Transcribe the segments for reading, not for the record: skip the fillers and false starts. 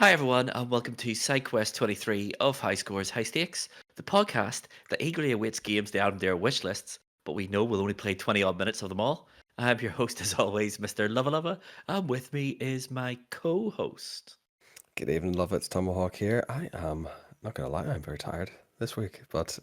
Hi, everyone, and welcome to SideQuest 23 of High Scores, High Stakes, the podcast that eagerly awaits games down their wish lists, but we know we'll only play 20 odd minutes of them all. I'm your host, as always, Mr. Luvva, and with me is my co host. Good evening, love. It's Tomahawk here. I am not gonna lie, I'm very tired this week, but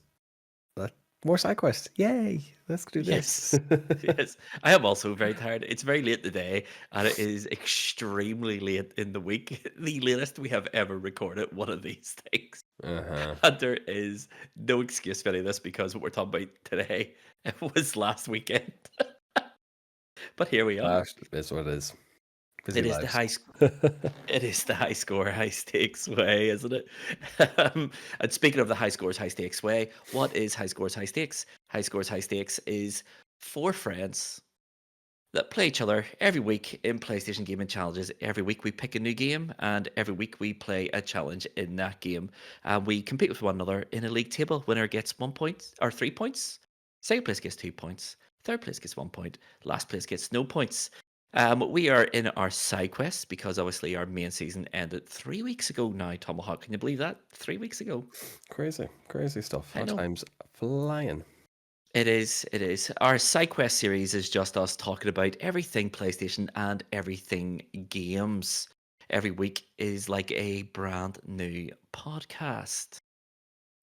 that more side quest. Yay! Let's do this. Yes, yes, I am also very tired. It's very late today, and it is extremely late in the week. The latest we have ever recorded one of these things. Uh-huh. And there is no excuse for any of this because what we're talking about today it was last weekend. But here we are. That is what it is. Busy It is the lives. it is the high score, high stakes way, isn't it? And speaking of the high scores, high stakes way, what is high scores, high stakes? High scores, high stakes is four friends that play each other every week in PlayStation Gaming Challenges. Every week we pick a new game, and every week we play a challenge in that game. And we compete with one another in a league table. Winner gets 1 point or 3 points. Second place gets 2 points. Third place gets 1 point. Last place gets no points. We are in our side quests because obviously our main season ended 3 weeks ago now. Tomahawk, can you believe that? 3 weeks ago. Crazy stuff. I Our know. time's flying. It is. It is. Our SideQuest series is just us talking about everything PlayStation and everything games. Every week is like a brand new podcast.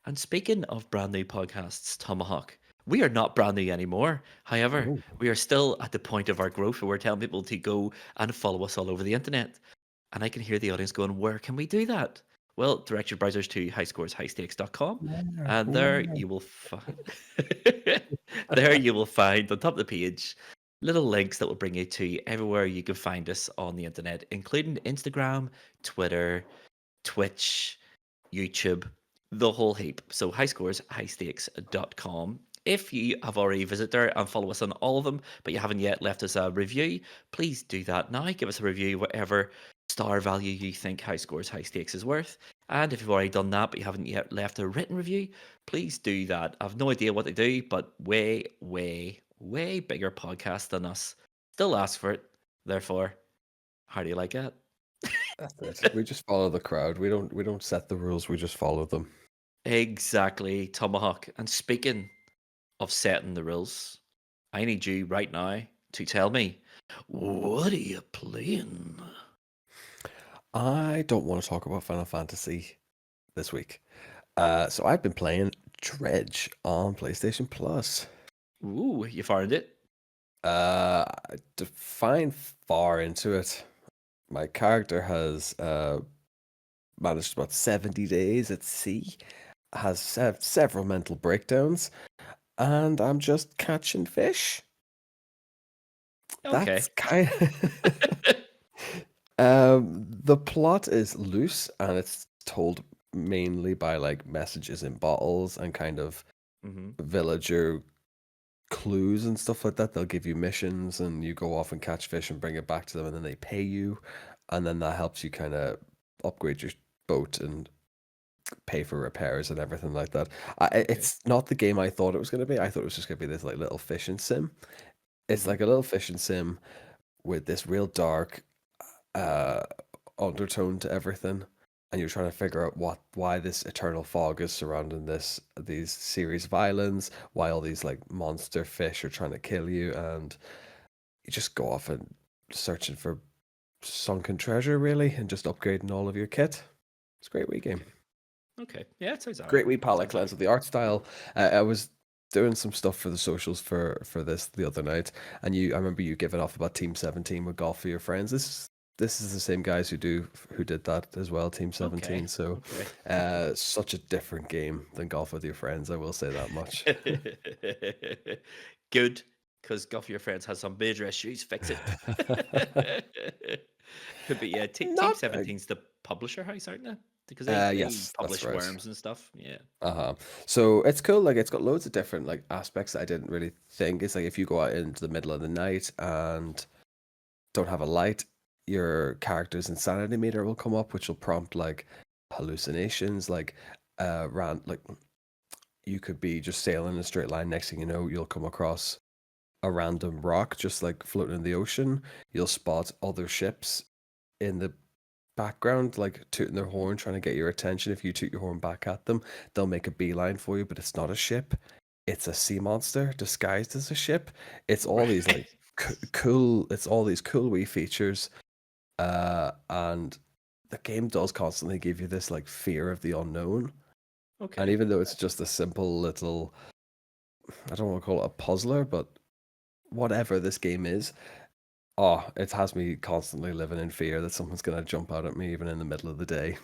And speaking of brand new podcasts, Tomahawk, we are not brand new anymore. However, Oh, we are still at the point of our growth where we're telling people to go and follow us all over the internet. And I can hear the audience going, where can we do that? Well, direct your browsers to highscoreshighstakes.com, and there where? you will find there you will find on top of the page little links that will bring you to everywhere you can find us on the internet, including Instagram, Twitter, Twitch, YouTube, the whole heap. So highscoreshighstakes.com. If you have already visited there and follow us on all of them, but you haven't yet left us a review, please do that now. Give us a review, whatever star value you think High Scores High Stakes is worth. And if you've already done that, but you haven't yet left a written review, please do that. I've no idea what they do, but way bigger podcast than us. Still ask for it. Therefore, how do you like it? That's it. We just follow the crowd. We don't set the rules, we just follow them. Exactly, Tomahawk. And speaking of setting the rules, I need you right now to tell me, what are you playing? I don't want to talk about Final Fantasy this week. So I've been playing Dredge on PlayStation Plus. Ooh, you found it? I define far into it. My character has managed about 70 days at sea, has several mental breakdowns, and I'm just catching fish. That's Okay. kind the plot is loose and it's told mainly by like messages in bottles and kind of hmm villager clues and stuff like that. They'll give you missions and you go off and catch fish and bring it back to them and then they pay you and then that helps you kind of upgrade your boat and pay for repairs and everything like that. Okay. It's not the game I thought it was going to be. I thought it was just going to be this like little fishing sim. It's hmm like a little fishing sim with this real dark uh undertone to everything and you're trying to figure out why this eternal fog is surrounding these series of islands, why all these like monster fish are trying to kill you, and you just go off and searching for sunken treasure really and just upgrading all of your kit. It's a great wee game. Okay. Okay. Yeah, it sounds all right. Great wee palette Sounds all cleanse right. of the art style. I was doing some stuff for the socials for this the other night, and I remember you giving off about Team 17 with golf for your friends. This is the same guys who did that as well, Team Okay. 17. So, Okay. such a different game than golf with your friends. I will say that much. Good, because Golf with Your Friends has some major issues. Fix it. But yeah, Team Not. 17's the publisher house, aren't they? Because they Yes, that's publish right. Worms and stuff. Yeah. Uh-huh. So it's cool. Like it's got loads of different like aspects that I didn't really think. It's like if you go out into the middle of the night and don't have a light, your character's insanity meter will come up, which will prompt like hallucinations, like like you could be just sailing in a straight line. Next thing you know, you'll come across a random rock just like floating in the ocean. You'll spot other ships in the background, like tooting their horn, trying to get your attention. If you toot your horn back at them, they'll make a beeline for you, but it's not a ship. It's a sea monster disguised as a ship. It's all these like Right. cool. It's all these cool wee features, and the game does constantly give you this like fear of the unknown. And Okay. even though it's just a simple little, I don't want to call it a puzzler, but whatever this game is, oh, it has me constantly living in fear that someone's gonna jump out at me even in the middle of the day.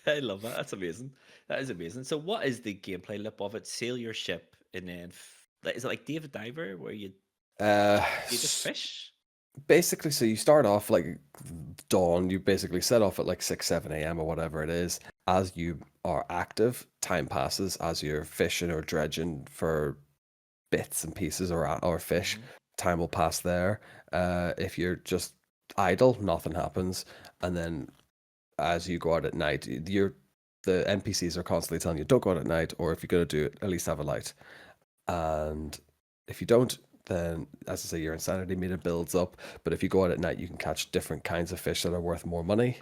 I love that. That's amazing. That is amazing. So, what is the gameplay loop of it? Sail your ship, and then is it like David Diver, where Uh, you just fish? Basically, so you start off like dawn. You basically set off at like 6, 7 a.m. or whatever it is. As you are active, time passes as you're fishing or dredging for bits and pieces or fish. Hmm. Time will pass there. If you're just idle, nothing happens. And then as you go out at night, the NPCs are constantly telling you don't go out at night, or if you're gonna do it, at least have a light. And if you don't, then as I say, your insanity meter builds up. But if you go out at night, you can catch different kinds of fish that are worth more money,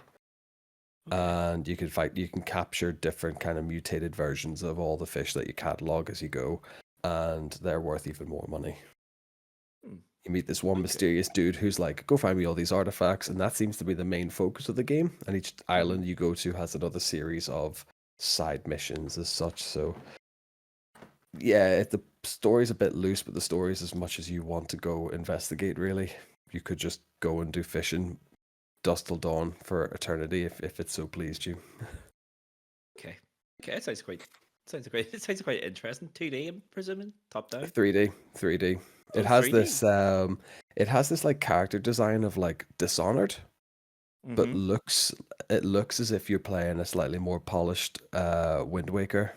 Okay. and you can capture different kind of mutated versions of all the fish that you catalog as you go, and they're worth even more money. Hmm. You meet this one Okay. mysterious dude who's like, go find me all these artifacts, and that seems to be the main focus of the game. And each Hmm. island you go to has another series of side missions as such. So yeah, the story's a bit loose, but the story's as much as you want to go investigate, really. You could just go and do fishing dusk till dawn for eternity if it so pleased you. Okay. Okay. That sounds quite. Sounds quite. It sounds quite interesting. 2D, I'm presuming. Top down. 3D, 3D. It Oh, has 3D. this like character design of like Dishonored, but Mm-hmm. it looks as if you're playing a slightly more polished Wind Waker.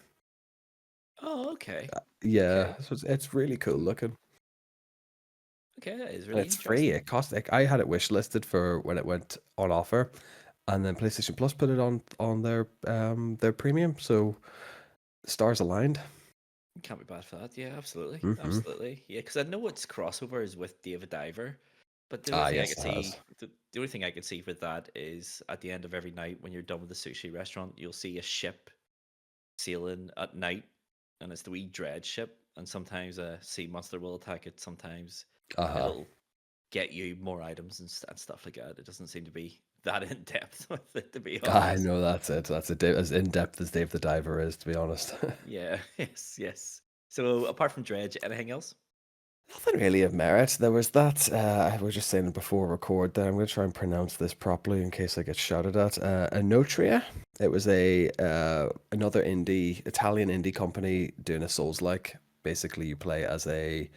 Oh, okay. Yeah, Okay. so it's really cool looking. Okay. That is And really it's free. interesting. It cost like I had it wishlisted for when it went on offer, and then PlayStation Plus put it on their premium. So stars aligned. Can't be bad for that. Yeah, absolutely. Hmm. Absolutely. Yeah, because I know its crossover is with David Diver, but the only Ah, thing I yes, could it has. see, the only thing I could see with that is at the end of every night when you're done with the sushi restaurant, you'll see a ship sailing at night, and it's the wee dread ship, and sometimes a sea monster will attack it. Sometimes Uh-huh. it'll get you more items and stuff like that. It doesn't seem to be that in depth with it, to be I honest. know that's it. That's as in depth as Dave the Diver is, to be honest. Yeah. Yes. Yes. So apart from Dredge, anything else? Nothing really of merit. There was that. I was just saying it before record that I'm going to try and pronounce this properly in case I get shouted at. Anotria. It was a another Italian indie company doing a Souls-like. Basically, you play as a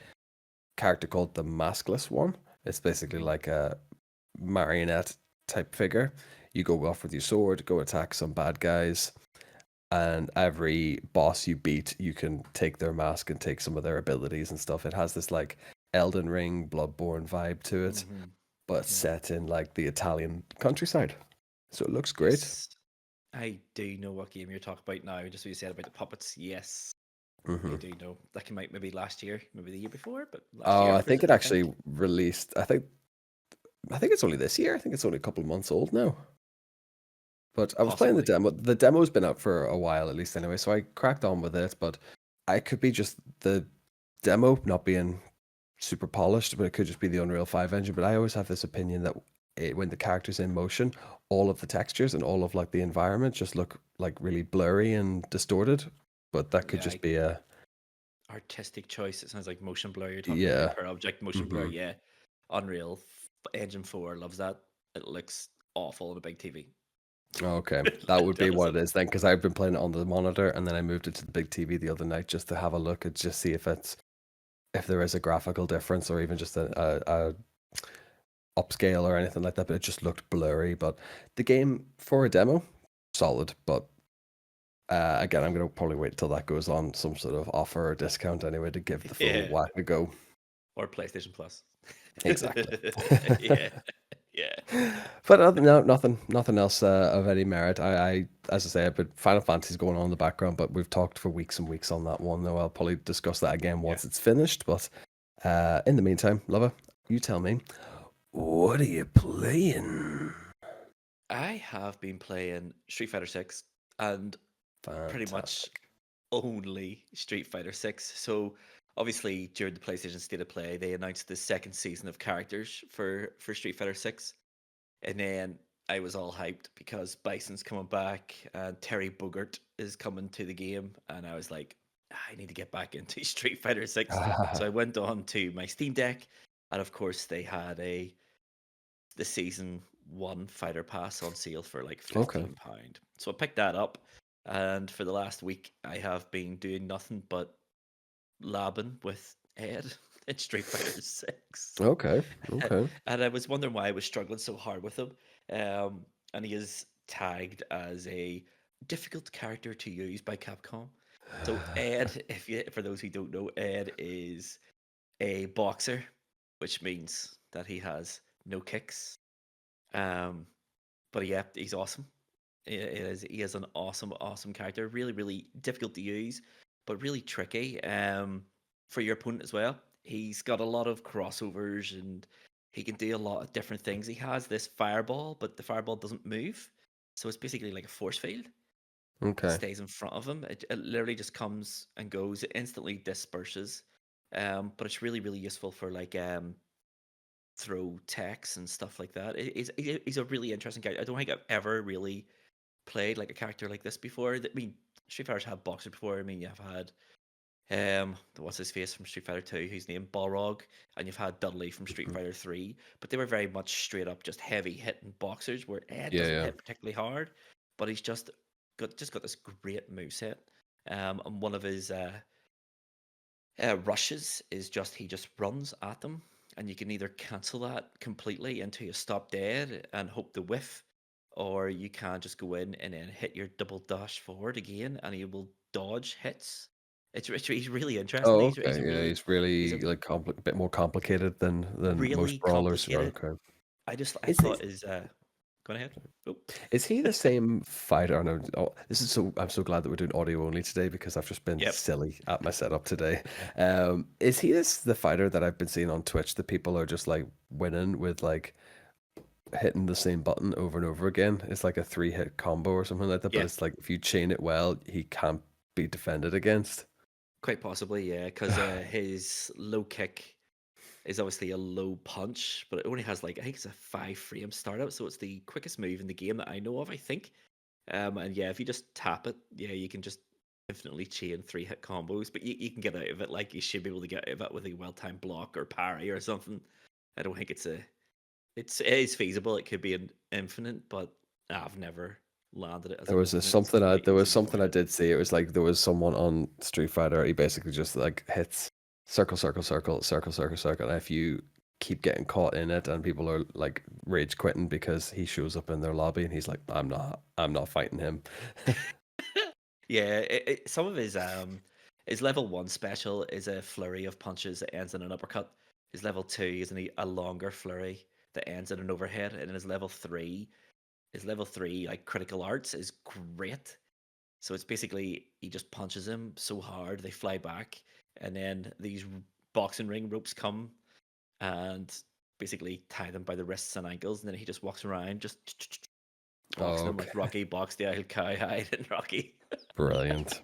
character called the Maskless One. It's basically Hmm. like a marionette type figure. You go off with your sword, go attack some bad guys, and every boss you beat, you can take their mask and take some of their abilities and stuff. It has this like Elden Ring, Bloodborne vibe to it, Hmm. but it's Hmm. set in like the Italian countryside. So it looks great. Yes, I do know what game you're talking about now. Just what you said about the puppets. Yes, I Hmm. do know. That came out maybe last year, maybe the year before, but last Oh, year, I think it I think. actually released. I think it's only this year. I think it's only a couple of months old now. But I was playing the Possibly. demo. The demo's been out for a while, at least anyway. So I cracked on with it. But I could be just the demo not being super polished, but it could just be the Unreal 5 engine. But I always have this opinion that when the character's in motion, all of the textures and all of like the environment just look like really blurry and distorted. But that could Yeah, just be a artistic choice. It sounds like motion blur. You're talking about like yeah. per object motion blur. Hmm. Yeah, Unreal Engine 4 loves that. It looks awful on a big TV. Okay, that It would be does. what it is then, because I've been playing it on the monitor, and then I moved it to the big TV the other night just to have a look and just see if there is a graphical difference or even just a upscale or anything like that. But it just looked blurry. But the game for a demo, solid. But again, I'm gonna probably wait till that goes on some sort of offer or discount anyway to give the full Yeah, whack a go. or PlayStation Plus. Exactly. Yeah, yeah. But no, nothing else of any merit. As I say, I've been Final Fantasy's going on in the background, but we've talked for weeks and weeks on that one. Though I'll probably discuss that again Yeah. once it's finished. But in the meantime, lover, you tell me, what are you playing? I have been playing Street Fighter 6 and pretty much Fantastic. only Street Fighter 6. So obviously during the PlayStation State of Play, they announced the second season of characters for Street Fighter 6. And then I was all hyped because Bison's coming back and Terry Bogard is coming to the game. And I was like, I need to get back into Street Fighter 6. So I went on to my Steam Deck. And of course, they had the season one fighter pass on sale for like Okay. £15. So I picked that up. And for the last week, I have been doing nothing but labbing with Ed in Street Fighter 6. Okay. Okay. And I was wondering why I was struggling so hard with him. And he is tagged as a difficult character to use by Capcom. So Ed, for those who don't know, Ed is a boxer, which means that he has no kicks. Um, but yeah, he's awesome. He is an awesome character. Really, really difficult to use, but really tricky for your opponent as well. He's got a lot of crossovers and he can do a lot of different things. He has this fireball, but the fireball doesn't move. So it's basically like a force field that Okay. stays in front of him. It literally just comes and goes. It instantly disperses. But it's really, really useful for like throw techs and stuff like that. He's a really interesting guy. I don't think I've ever really played like a character like this before. I mean, Street Fighter's had boxers before. I mean, you've had what's his face from Street Fighter 2, who's named Balrog, and you've had Dudley from Street Mhm. Fighter 3, but they were very much straight up just heavy hitting boxers where Ed Yeah, doesn't yeah. hit particularly hard, but he's just got this great moveset. And one of his rushes is just he just runs at them, and you can either cancel that completely until you stop dead and hope to whiff, or you can just go in and then hit your double dash forward again, and he will dodge hits. He's really interesting. Oh, He's okay. a Yeah, really he's he's really a like bit more complicated than really most brawlers. complicated. Okay. I Is thought this is go on ahead. Oh. is he the same fighter? Oh, no, oh, this is so. I'm so glad that we're doing audio only today because I've just been Yep. silly at my setup today. Is he the fighter that I've been seeing on Twitch that people are just like winning with like hitting the same button over and over again? It's like a 3-hit combo or something like that. But Yeah. it's like if you chain it well, he can't be defended against. Quite possibly, yeah, because his low kick is obviously a low punch, but it only has like I think it's a 5 frame startup, so it's the quickest move in the game that I know of, I think. And yeah, if you just tap it, yeah, you can just infinitely chain 3 hit combos, but you can get out of it like you should be able to get out of it with a well timed block or parry or something. I don't think it is feasible. It could be an infinite, but I've never landed it as There an was infinite. It's quite there was easy to something I find it. did see. It was like there was someone on Street Fighter. He basically just like hits circle, circle, circle, circle, circle, circle. And if you keep getting caught in it, and people are like rage quitting because he shows up in their lobby and he's like, I'm not fighting him. Yeah, some of his level one special is a flurry of punches that ends in an uppercut. His level two is a longer flurry that ends in an overhead, and his level three like critical arts is great. So it's basically he just punches him so hard they fly back, and then these boxing ring ropes come and basically tie them by the wrists and ankles, and then he just walks around just boxing Oh, them like okay, Rocky boxed the old cowhide in Rocky. brilliant.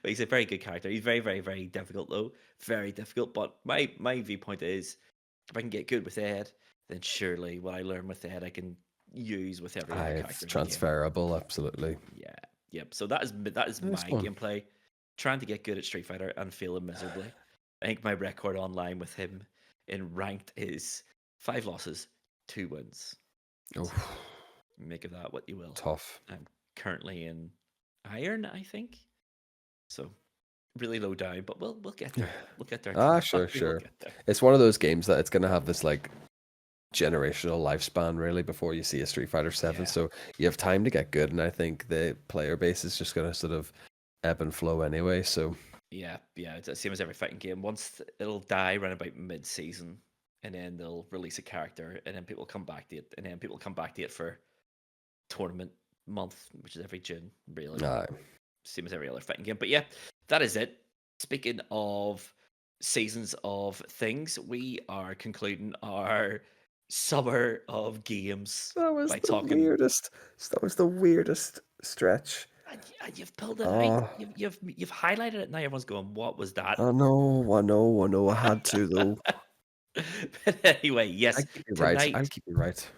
But he's a very good character. He's very, very, very difficult though. Very difficult. But my viewpoint is if I can get good with Ed, then surely what I learn with Ed I can use with every other It's character in the game. transferable, absolutely. Yeah. Yep. So that is Nice my one. gameplay. Trying to get good at Street Fighter and failing miserably. I think my record online with him in ranked is 5 losses, 2 wins. Oh, So make of that what you will. tough. I'm currently in Iron, I think. So really low down, but we'll get there. We'll get there. Ah, Don't sure, worry, we'll sure. get there. It's one of those games that it's gonna have this like generational lifespan really before you see a Street Fighter 7. Yeah, So you have time to get good, and I think the player base is just gonna sort of ebb and flow anyway. So yeah. It's the same as every fighting game. Once it'll die around about mid-season, and then they'll release a character, and then people come back to it, and then people come back to it for tournament month, which is every June. Really, aye. same as every other fighting game. But yeah, that is it. Speaking of seasons of things, we are concluding our summer of games That was by the talking. weirdest. That was the weirdest stretch. And you've pulled it out. Oh, You've highlighted it. Now everyone's going, "What was that?" I know, I know, I know. I had to though. But anyway, I yes, keep you right. I'll tonight keep you right.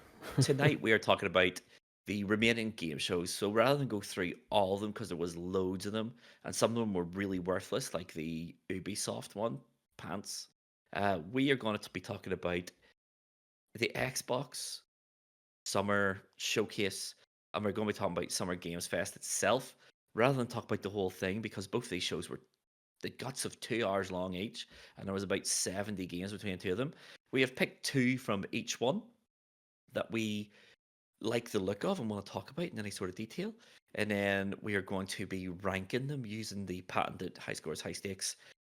tonight we are talking about the remaining game shows. So rather than go through all of them because there was loads of them, and some of them were really worthless, like the Ubisoft one, Pants. We are going to be talking about the Xbox Summer Showcase, and we're going to be talking about Summer Games Fest itself, rather than talk about the whole thing because both of these shows were the guts of 2 hours long each, and there was about 70 games between the two of them. We have picked two from each one that we like the look of and want to talk about in any sort of detail. And then we are going to be ranking them using the patented high scores, high stakes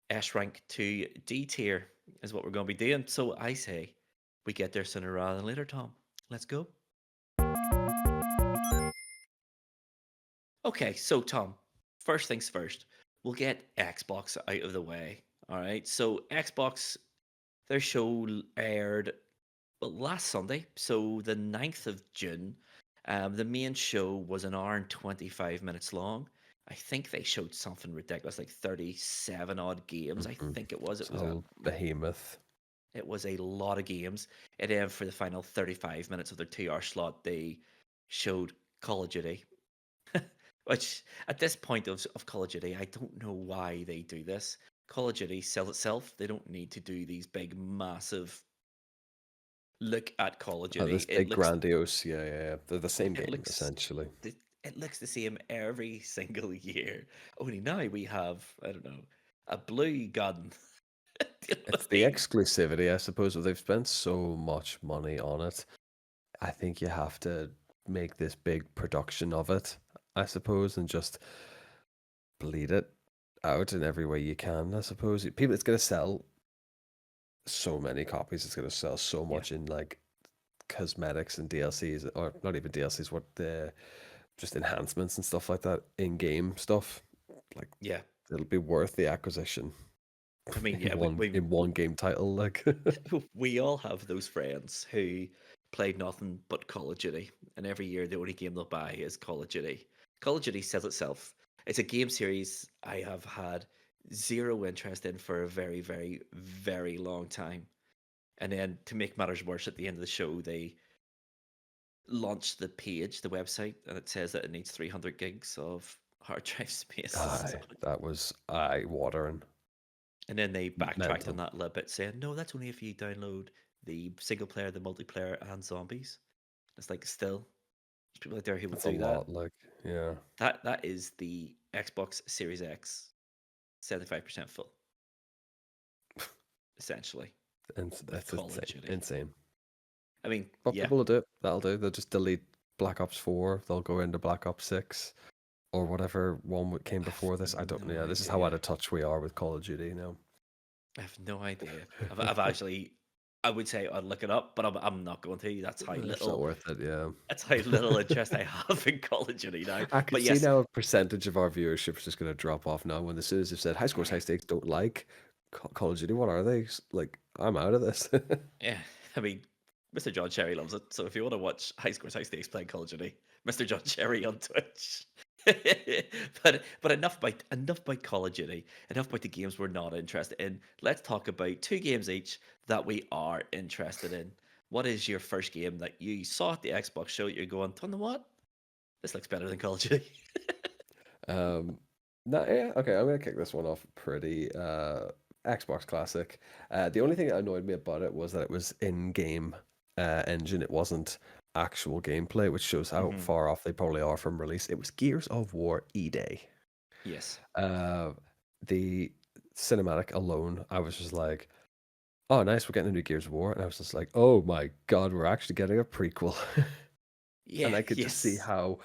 S rank to D tier, is what we're going to be doing. So I say we get there sooner rather than later, Tom. Let's go. Okay, so Tom, first things first, we'll get Xbox out of the way. All right, so Xbox, their show aired well, last Sunday, so the 9th of June. The main show was an hour and 25 minutes long. I think they showed something ridiculous, like 37 odd games. I Mhm. think it was. It's a whole behemoth. It was a lot of games. And then for the final 35 minutes of their 2 hour slot, they showed Call of Duty. Which at this point of Call of Duty, I don't know why they do this. Call of Duty sells itself. They don't need to do these big, massive look at Call of Oh, Duty. this big grandiose. Yeah, yeah, yeah. They're the same It game looks essentially. it looks the same every single year. Only now we have, I don't know, a blue gun. Do you know what It's I the mean? exclusivity, I suppose. They've spent so much money on it. I think you have to make this big production of it, I suppose, and just bleed it out in every way you can, I suppose. People, it's going to sell so many copies. It's going to sell so Yeah. much in like cosmetics and DLCs, or not even DLCs, what the just enhancements and stuff like that, in-game stuff. Like Yeah. it'll be worth the acquisition I mean, in yeah, we, in one game title. Like we all have those friends who play nothing but Call of Duty, and every year the only game they'll buy is Call of Duty. Call of Duty sells itself. It's a game series I have had zero interest in for a very, very, very long time. And then to make matters worse, at the end of the show, they launched the page, the website, and it says that it needs 300 gigs of hard drive space. aye, that was eye-watering. And then they backtracked on Mental. that a little bit, saying, no, that's only if you download the single player, the multiplayer, and zombies. It's like, still, there's people out there who will That's a do that. lot, like, yeah. That is the Xbox Series X, 75% full, essentially, And with that's Call of insane. Duty. Insane. I mean, But yeah, people will do it. That'll do. They'll just delete Black Ops 4. They'll go into Black Ops 6 or whatever one came I've before this. I don't no know. Yeah, this is how out idea. of touch we are with Call of Duty now. I have no idea. I've actually, I would say I'd look it up, but I'm not going to. It's not worth it, yeah. That's how little interest I have in Call of Duty now. I can But see yes, now a percentage of our viewership is just going to drop off now when as soon as they've said high scores, high yeah, stakes, don't like Call of Duty. What are they? Like, I'm out of this. yeah. I mean, Mr. John Cherry loves it. So if you want to watch High Scores, High Stakes playing Call of Duty, Mr. John Cherry on Twitch. But enough about Call of Duty. Enough about the games we're not interested in. Let's talk about two games each that we are interested in. What is your first game that you saw at the Xbox show? You're going, you know what? This looks better than Call of Duty. Um, no, yeah, okay, I'm gonna kick this one off pretty Xbox classic. The only thing that annoyed me about it was that it was in-game engine. It wasn't actual gameplay, which shows how Hmm. far off they probably are from release. It was Gears of War E-Day. Yes. Uh, the cinematic alone, I was just like, oh, nice, we're getting a new Gears of War, and I was just like, oh my God, we're actually getting a prequel. Yeah. And I could just see Yes. how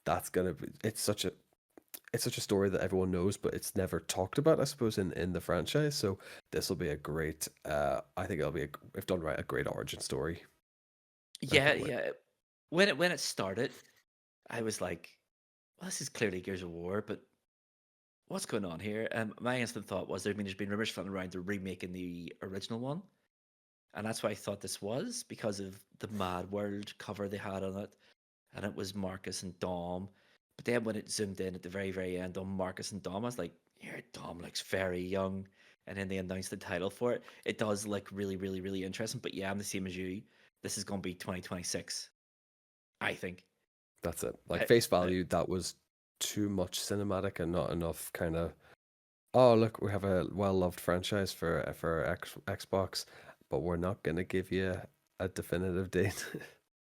that's gonna be. It's such a story that everyone knows, but it's never talked about, I suppose, in the franchise. So this will be a great. I think it'll be if done right, a great origin story. I Yeah. can't wait. Yeah. When it started, I was like, well, this is clearly Gears of War, but what's going on here? My instant thought was there's been rumors floating around they're remaking the original one, and that's why I thought this was because of the Mad World cover they had on it, and it was Marcus and Dom. But then when it zoomed in at the very, very end on Marcus and Dom, I was like, yeah, Dom looks very young. And then they announced the title for it. It does look really, really, really interesting. But yeah, I'm the same as you. This is going to be 2026, I think. That's it. Like I, face I, value, that was too much cinematic and not enough kind of. Oh, look, we have a well-loved franchise for Xbox, but we're not gonna give you a definitive date.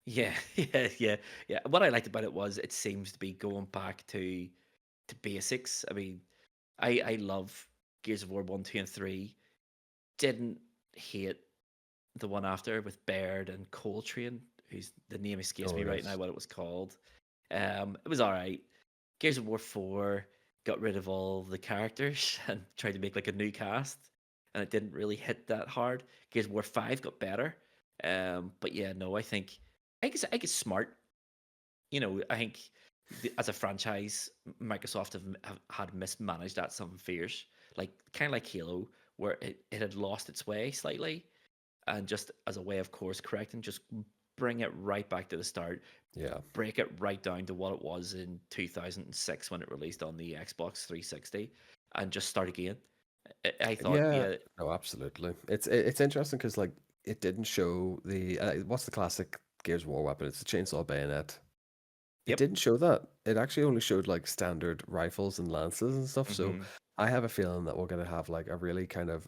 yeah, yeah, yeah, yeah. What I liked about it was it seems to be going back to basics. I mean, I love Gears of War 1, 2, and 3. Didn't hate the one after with Baird and Coltrane, whose the name escapes Oh me right now yes. what it was called. It was all right. Gears of War 4 got rid of all the characters and tried to make like a new cast, and it didn't really hit that hard. Gears of War 5 got better. But yeah, no, I think it's smart. I think as a franchise, Microsoft have had mismanaged that some fears, like kind of like Halo, where it had lost its way slightly, and just as a way of course correcting, just bring it right back to the start, Yeah. break it right down to what it was in 2006 when it released on the Xbox 360, and just start again. I thought, Yeah. yeah, No, absolutely. It's interesting because like it didn't show the what's the classic Gears of War weapon? It's a chainsaw bayonet. It yep, didn't show that. It actually only showed like standard rifles and lances and stuff. So hmm I have a feeling that we're gonna have like a really kind of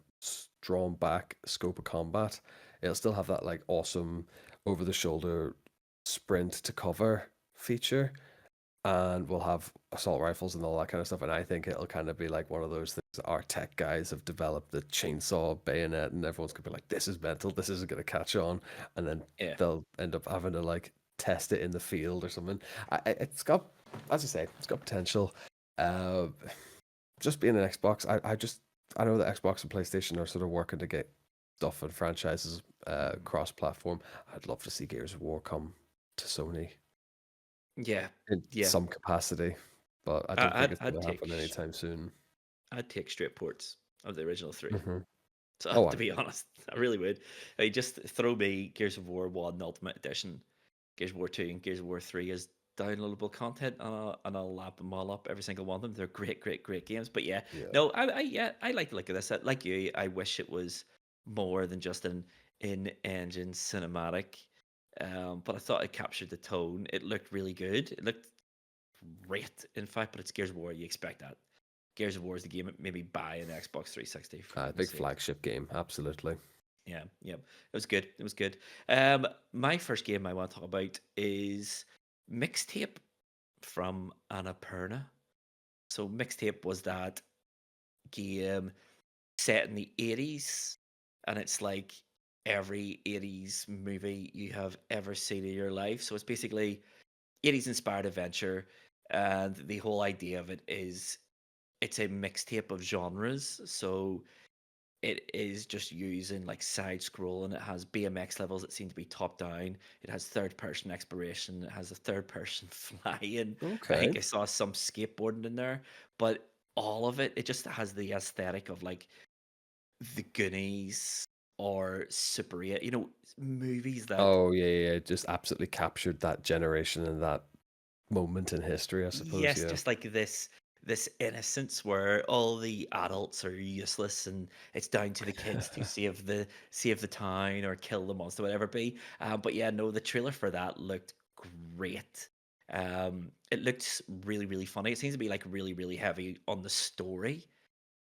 drawn back scope of combat. It'll still have that like awesome over the shoulder sprint to cover feature, and we'll have assault rifles and all that kind of stuff. And I think it'll kind of be like one of those things that our tech guys have developed the chainsaw bayonet, and everyone's gonna be like, "This is mental. This isn't gonna catch on," and then yeah, they'll end up having to like test it in the field or something. It's got, as I say, it's got potential. Uh, just being an Xbox, I know that Xbox and PlayStation are sort of working to get stuff and franchises cross-platform. I'd love to see Gears of War come to Sony yeah, in yeah. some capacity, but I don't I, think I'd it's I'd going to take happen anytime soon. I'd take straight ports of the original three. Hmm. So Oh, to be honest, I really would. I just throw me Gears of War 1 Ultimate Edition, Gears of War 2, and Gears of War 3 as downloadable content, and I'll lap them all up, every single one of them. They're great, great, great games. But yeah, yeah. no, yeah, I like the look of this. Like you, I wish it was more than just an in-engine cinematic. But I thought it captured the tone. It looked really good. It looked great, in fact. But it's Gears of War. You expect that. Gears of War is the game that maybe buy an Xbox 360 for goodness Big sake. flagship game, absolutely. Yeah, yeah. It was good. It was good. My first game I want to talk about is Mixtape from Annapurna. So Mixtape was that game set in the 80s, and it's like every 80s movie you have ever seen in your life. So it's basically 80s inspired adventure, and the whole idea of it is it's a mixtape of genres. So it is just using like side scroll, and it has BMX levels that seem to be top down. It has third person exploration. It has a third person flying. I Okay. think I saw some skateboarding in there, but all of it, it just has the aesthetic of like the Goonies or Super 8, movies that, Oh yeah, yeah, yeah, just absolutely captured that generation and that moment in history, I suppose. yes, Yeah. just like this innocence where all the adults are useless and it's down to the kids to save the town or kill the monster, whatever it be. But yeah, no, the trailer for that looked great. It looked really, really funny. It seems to be like really, really heavy on the story.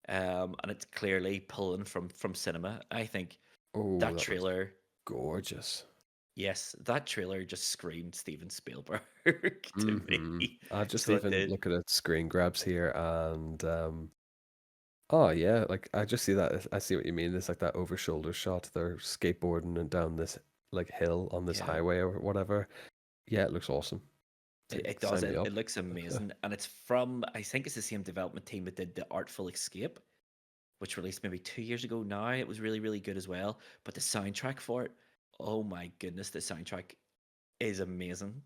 And it's clearly pulling from cinema. I think Oh, that that looks trailer, gorgeous. yes, that trailer just screamed Steven Spielberg to Hmm. me. I just So it even did. looking at screen grabs here, and oh yeah, like I just see that. I see what you mean. It's like that over shoulder shot. They're skateboarding and down this like hill on this Yeah. highway or whatever. Yeah, it looks awesome. It does. Sign me It up. looks amazing, and it's from, I think it's the same development team that did the Artful Escape, which released maybe 2 years ago now. It was really, really good as well. But the soundtrack for it, oh my goodness, the soundtrack is amazing.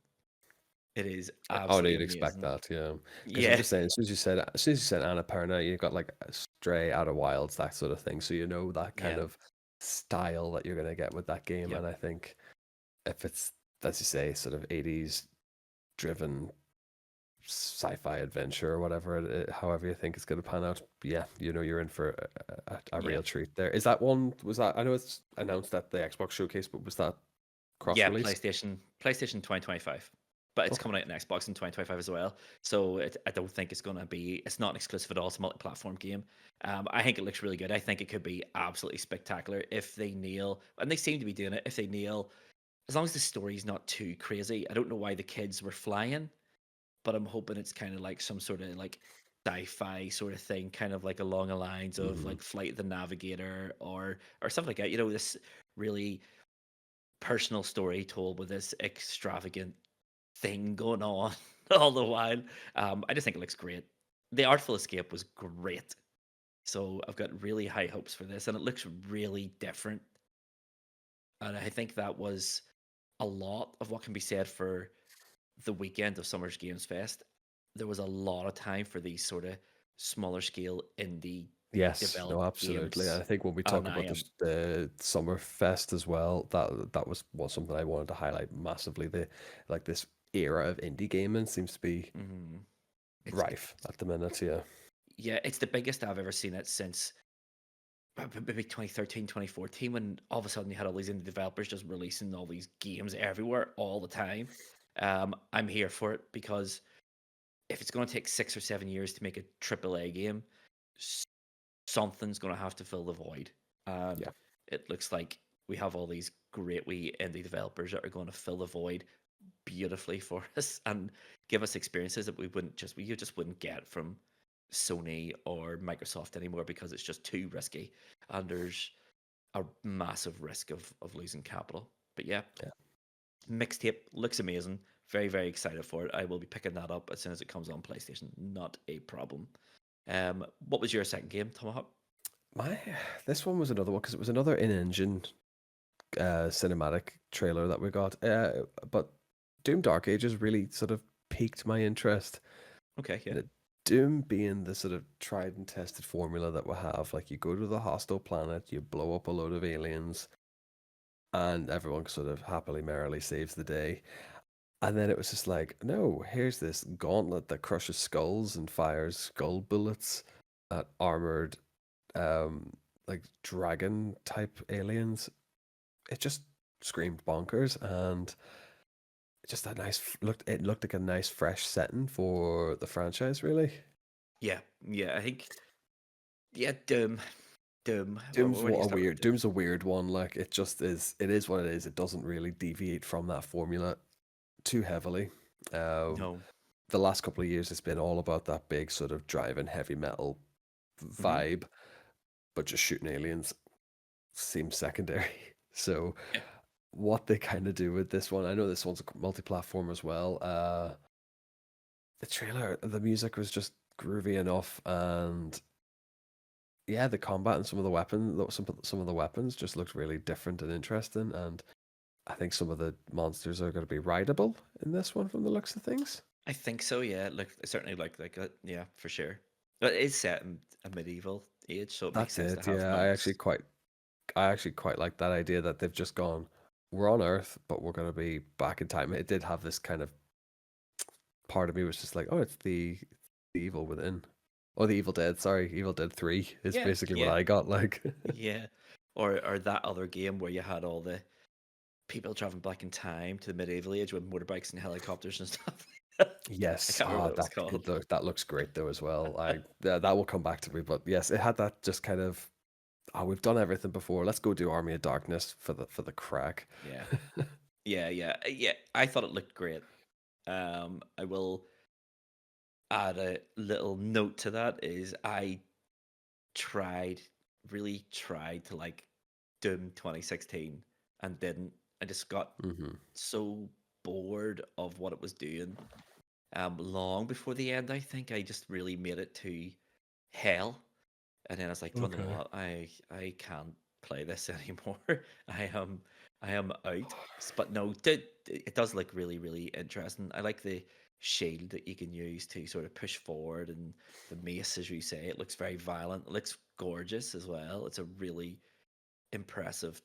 It is Oh, no, absolutely you'd expect amazing. that, yeah. Because I'm Yeah, just saying, as soon as you said Annapurna, you got like Stray, Out of Wilds, that sort of thing. So you know that kind yeah. of. style that you're going to get with that game. Yep. And I think if it's, as you say, sort of 80s driven sci-fi adventure or whatever, however you think it's going to pan out, yeah, you're in for a Yeah. real treat there. Is that one, was that, I know it's announced at the Xbox showcase, but was that Yeah, cross-release? PlayStation 2025. But it's Okay. coming out on Xbox in 2025 as well. So I don't think it's going to be, it's not an exclusive at all. It's a multi platform game. I think it looks really good. I think it could be absolutely spectacular if they nail, and they seem to be doing it, if they nail, as long as the story's not too crazy. I don't know why the kids were flying, but I'm hoping it's kind of like some sort of like sci-fi sort of thing, kind of like along the lines of Hmm. like Flight of the Navigator or something like that. This really personal story told with this extravagant thing going on all the while. I just think it looks great. The Artful Escape was great. So I've got really high hopes for this, and it looks really different. And I think that was a lot of what can be said for the weekend of Summer's Games Fest. There was a lot of time for these sort of smaller scale indie Yes, no, developed absolutely. And games. I think when we And talk about the Summer Fest as well, that was something I wanted to highlight massively. The like this era of indie gaming seems to be mhm, it's rife at the minute. Yeah, yeah, it's the biggest I've ever seen it since maybe 2013, 2014, when all of a sudden you had all these indie developers just releasing all these games everywhere all the time. I'm here for it because if it's going to take 6 or 7 years to make a AAA game, s- something's going to have to fill the void. And yeah, it looks like we have all these great wee indie developers that are going to fill the void beautifully for us and give us experiences that we just wouldn't get from Sony or Microsoft anymore because it's just too risky and there's a massive risk of losing capital. But yeah, yeah. mixtape looks amazing. Very, very excited for it. I will be picking that up as soon as it comes on PlayStation. Not a problem. What was your second game, Tomahawk? My this one was another one because it was another in-engine cinematic trailer that we got. But Doom Dark Ages really sort of piqued my interest. Okay, yeah. And Doom being the sort of tried and tested formula that we have, like you go to the hostile planet, you blow up a load of aliens, and everyone sort of happily, merrily saves the day. And then it was just like, no, here's this gauntlet that crushes skulls and fires skull bullets at armored, um, like dragon type aliens. It just screamed bonkers, and just a nice looked. It looked like a nice fresh setting for the franchise, really. Yeah, yeah, I think yeah, Doom. Doom. Where do you A start with weird. Doom? Doom's a weird one. Like it just is. It is what it is. It doesn't really deviate from that formula too heavily. Um, No. the last couple of years, it's been all about that big sort of driving heavy metal Hmm. vibe, but just shooting aliens seems secondary. So Yeah. what they kind of do with this one, I know this one's a multi-platform as well. The trailer, the music was just groovy enough, and yeah, the combat and some of the weapons just looked really different and interesting. And I think some of the monsters are going to be rideable in this one from the looks of things. I think so, yeah. Look, it certainly like that. Yeah, for sure. But it is set in a medieval age, so it makes That's sense to it. have Yeah, monks. I actually quite like that idea that they've just gone. We're on Earth, but we're going to be back in time. It did have this kind of part of me was just like, oh, it's the evil within, or the Evil Dead. Sorry, Evil Dead 3 is Yeah, basically what yeah, I got. Like, yeah. Or that other game where you had all the people traveling back in time to the medieval age with motorbikes and helicopters and stuff. I yes, can't remember what it was called. that looks great though as well. That will come back to me, but yes, it had that just kind of, oh, we've done everything before. Let's go do Army of Darkness for the crack. Yeah, yeah, yeah, yeah. I thought it looked great. I will add a little note to that is I tried, really tried to like Doom 2016 and didn't. I just got Hmm. so bored of what it was doing. Long before the end, I think I just really made it to hell, and then I was like, "Do you know Okay. what? I can't play this anymore. I am I am out." But no, it does look really really interesting. I like the shield that you can use to sort of push forward, and the mace, as you say, it looks very violent. It looks gorgeous as well. It's a really impressive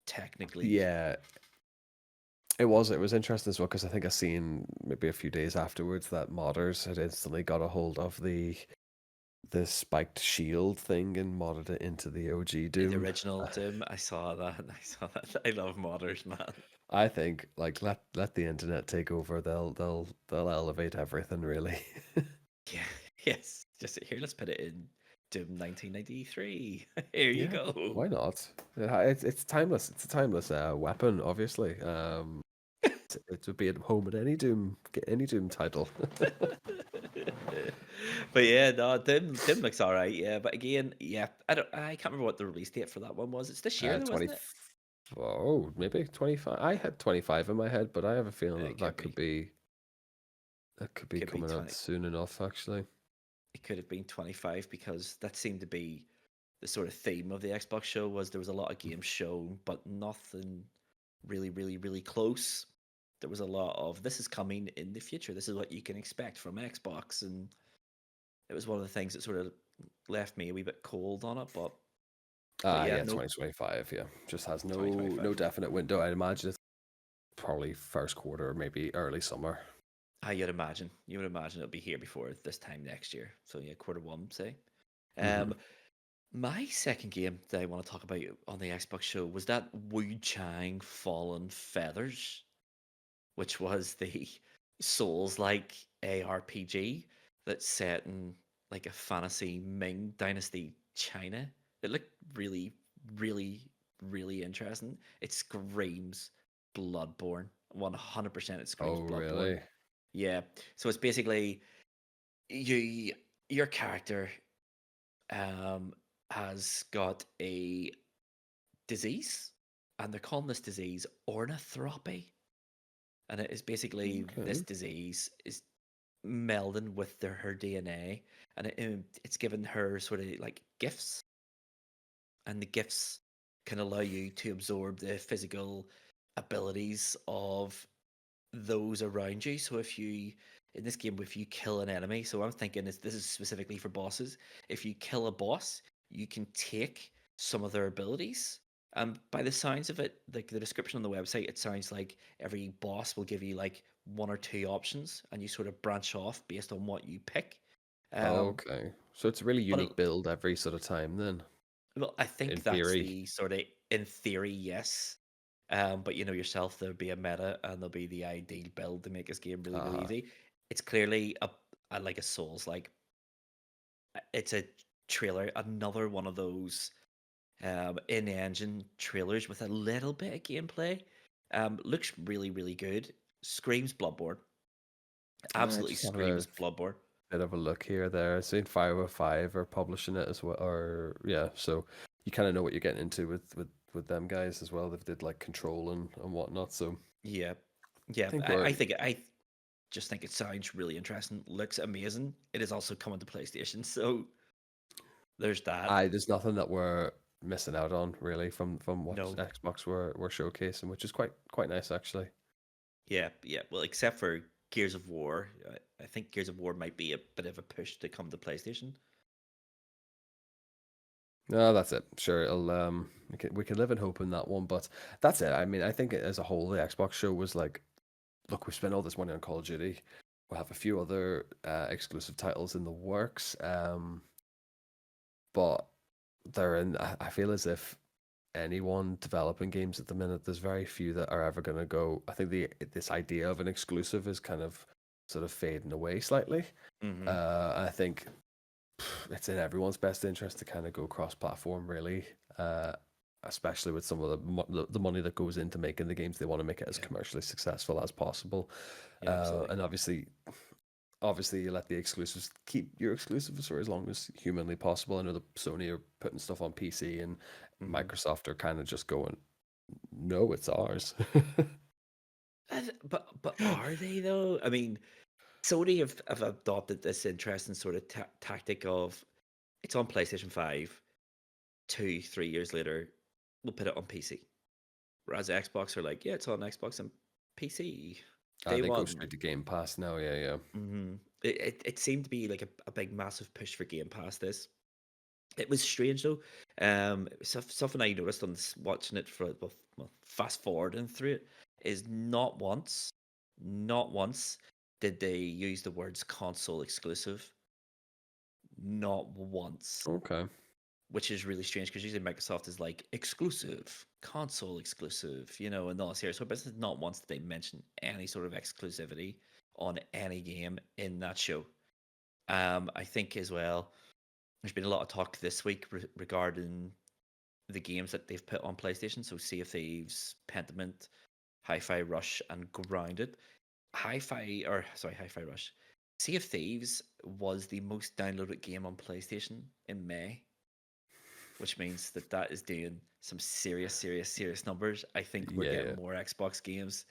technically. Yeah, it was interesting as well because I think I seen maybe a few days afterwards that modders had instantly got a hold of the spiked shield thing and modded it into the OG The Doom. original Doom, I saw that. I saw that. I love modders, man. I think like let the internet take over. They'll elevate everything really. Yeah, yes. Just here, let's put it in Doom 1993. Here you Yeah, go. why not? It's timeless. It's a timeless weapon, obviously. It would be at home at any Doom title. But yeah, no, Doom looks all right. Yeah, but again, yeah, I can't remember what the release date for that one was. It's this year though, 20, isn't it? oh, maybe 25. I had 25 in my head, but I have a feeling It that could be. that could be Could be coming out 20. soon enough, actually. It could have been 25 because that seemed to be the sort of theme of the Xbox show was there was a lot of games shown, but nothing really close. There was a lot of this is coming in the future. This is what you can expect from Xbox, and it was one of the things that sort of left me a wee bit cold on it. But Ah, yeah, yeah, no 2025. Yeah, just has no 2025. definite window. I'd imagine it's probably first quarter, or maybe early summer. You would imagine it'll be here before this time next year. So yeah, quarter one, say. Hmm. Um, my second game that I want to talk about on the Xbox show was that Wu Chang Fallen Feathers, which was the Souls-like ARPG that's set in like a fantasy Ming Dynasty China. It looked really, really interesting. It screams Bloodborne. 100% it screams Oh, Bloodborne. really? Yeah. So it's basically you your character um has got a disease, and they're calling this disease ornithopy, and it is basically this Okay. disease is melding with her DNA, and it's given her sort of like gifts, and the gifts can allow you to absorb the physical abilities of those around you. So if you in this game, if you kill an enemy, so I'm thinking this is specifically for bosses. If you kill a boss, you can take some of their abilities. And by the sounds of it, like the description on the website, it sounds like every boss will give you like one or two options, and you sort of branch off based on what you pick. Um, Okay. So it's a really but it, unique build every sort of time then, well, I in think that's theory. the sort of in theory, yes. But you know yourself, there'll be a meta and there'll be the ideal build to make this game really Uh, easy. It's clearly a like a Souls like it's a trailer, another one of those in-engine trailers with a little bit of gameplay. Looks really good. Screams Bloodborne. Absolutely just having a screams Bloodborne. bit of a look here there. I seen 505 are publishing it as well, or yeah, so you kind of know what you're getting into with them guys as well. They've did like Control and whatnot, so Yeah, I yeah. think I we're think I just think it sounds really interesting. Looks amazing. It is also coming to PlayStation, so there's that. I there's nothing that we're missing out on really from what No, Xbox were showcasing, which is quite nice actually. yeah, yeah. Well, except for Gears of War, I think Gears of War might be a bit of a push to come to PlayStation. No, that's it. Sure, it'll we can live in hope in that one, but that's it. I mean, I think as a whole, the Xbox show was like, look, we spent all this money on Call of Duty. We'll have a few other exclusive titles in the works, but they're in. I feel as if anyone developing games at the minute, there's very few that are ever going to go. I think this idea of an exclusive is kind of sort of fading away slightly. Hmm. I think it's in everyone's best interest to kind of go cross-platform, really. Especially with some of the money that goes into making the games, they want to make it as Yeah, commercially successful as possible. yeah, absolutely. And obviously, you let the exclusives keep your exclusives for as long as humanly possible. I know that Sony are putting stuff on PC, and Hmm. Microsoft are kind of just going, "No, it's ours." But are they though? I mean, Sony have adopted this interesting sort of tactic of it's on PlayStation 5, 2, 3 years later, we'll put it on PC. Whereas Xbox are like, yeah, it's on Xbox and PC. Day They go one. straight to Game Pass now. Yeah, Hmm. It seemed to be like a big, massive push for Game Pass this. It was strange though. Something I noticed on watching it for fast forwarding through it is not once did they use the words console exclusive. Not once, Okay. which is really strange because usually Microsoft is like exclusive, console exclusive, and all this here. So, but not once did they mention any sort of exclusivity on any game in that show. I think as well, there's been a lot of talk this week regarding the games that they've put on PlayStation. So, Sea of Thieves, Pentiment, Hi-Fi Rush, and Grounded. Hi-Fi Rush. Sea of Thieves was the most downloaded game on PlayStation in May, which means that that is doing some serious numbers. I think we're Yeah, getting yeah. more Xbox games.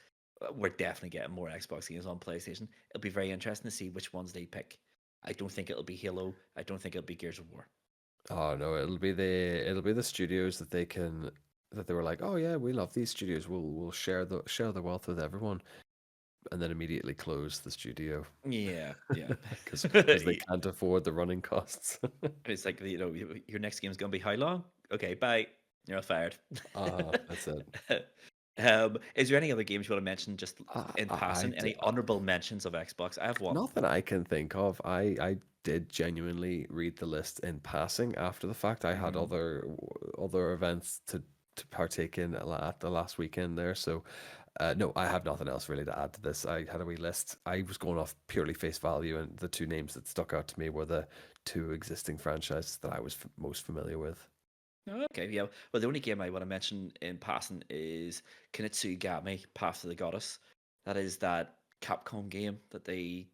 We're definitely getting more Xbox games on PlayStation. It'll be very interesting to see which ones they pick. I don't think it'll be Halo. I don't think it'll be Gears of War. Oh no, it'll be the studios that they were like, oh yeah, we love these studios. We'll share the wealth with everyone, and then immediately close the studio Yeah, yeah. because they can't afford the running costs. It's like your next game's gonna be how long? Okay, bye. You're all fired. That's it. Is there any other games you want to mention just in I passing? Any honorable mentions of Xbox? I have one. Not that I can think of. I did genuinely read the list in passing after the fact. I had Mhm. other events to partake in at the last weekend there. So, no, I have nothing else really to add to this. I had a wee list. I was going off purely face value, and the two names that stuck out to me were the two existing franchises that I was most familiar with. Okay, yeah. Well, the only game I want to mention in passing is Kinetsugami Path to the Goddess. That is that Capcom game that they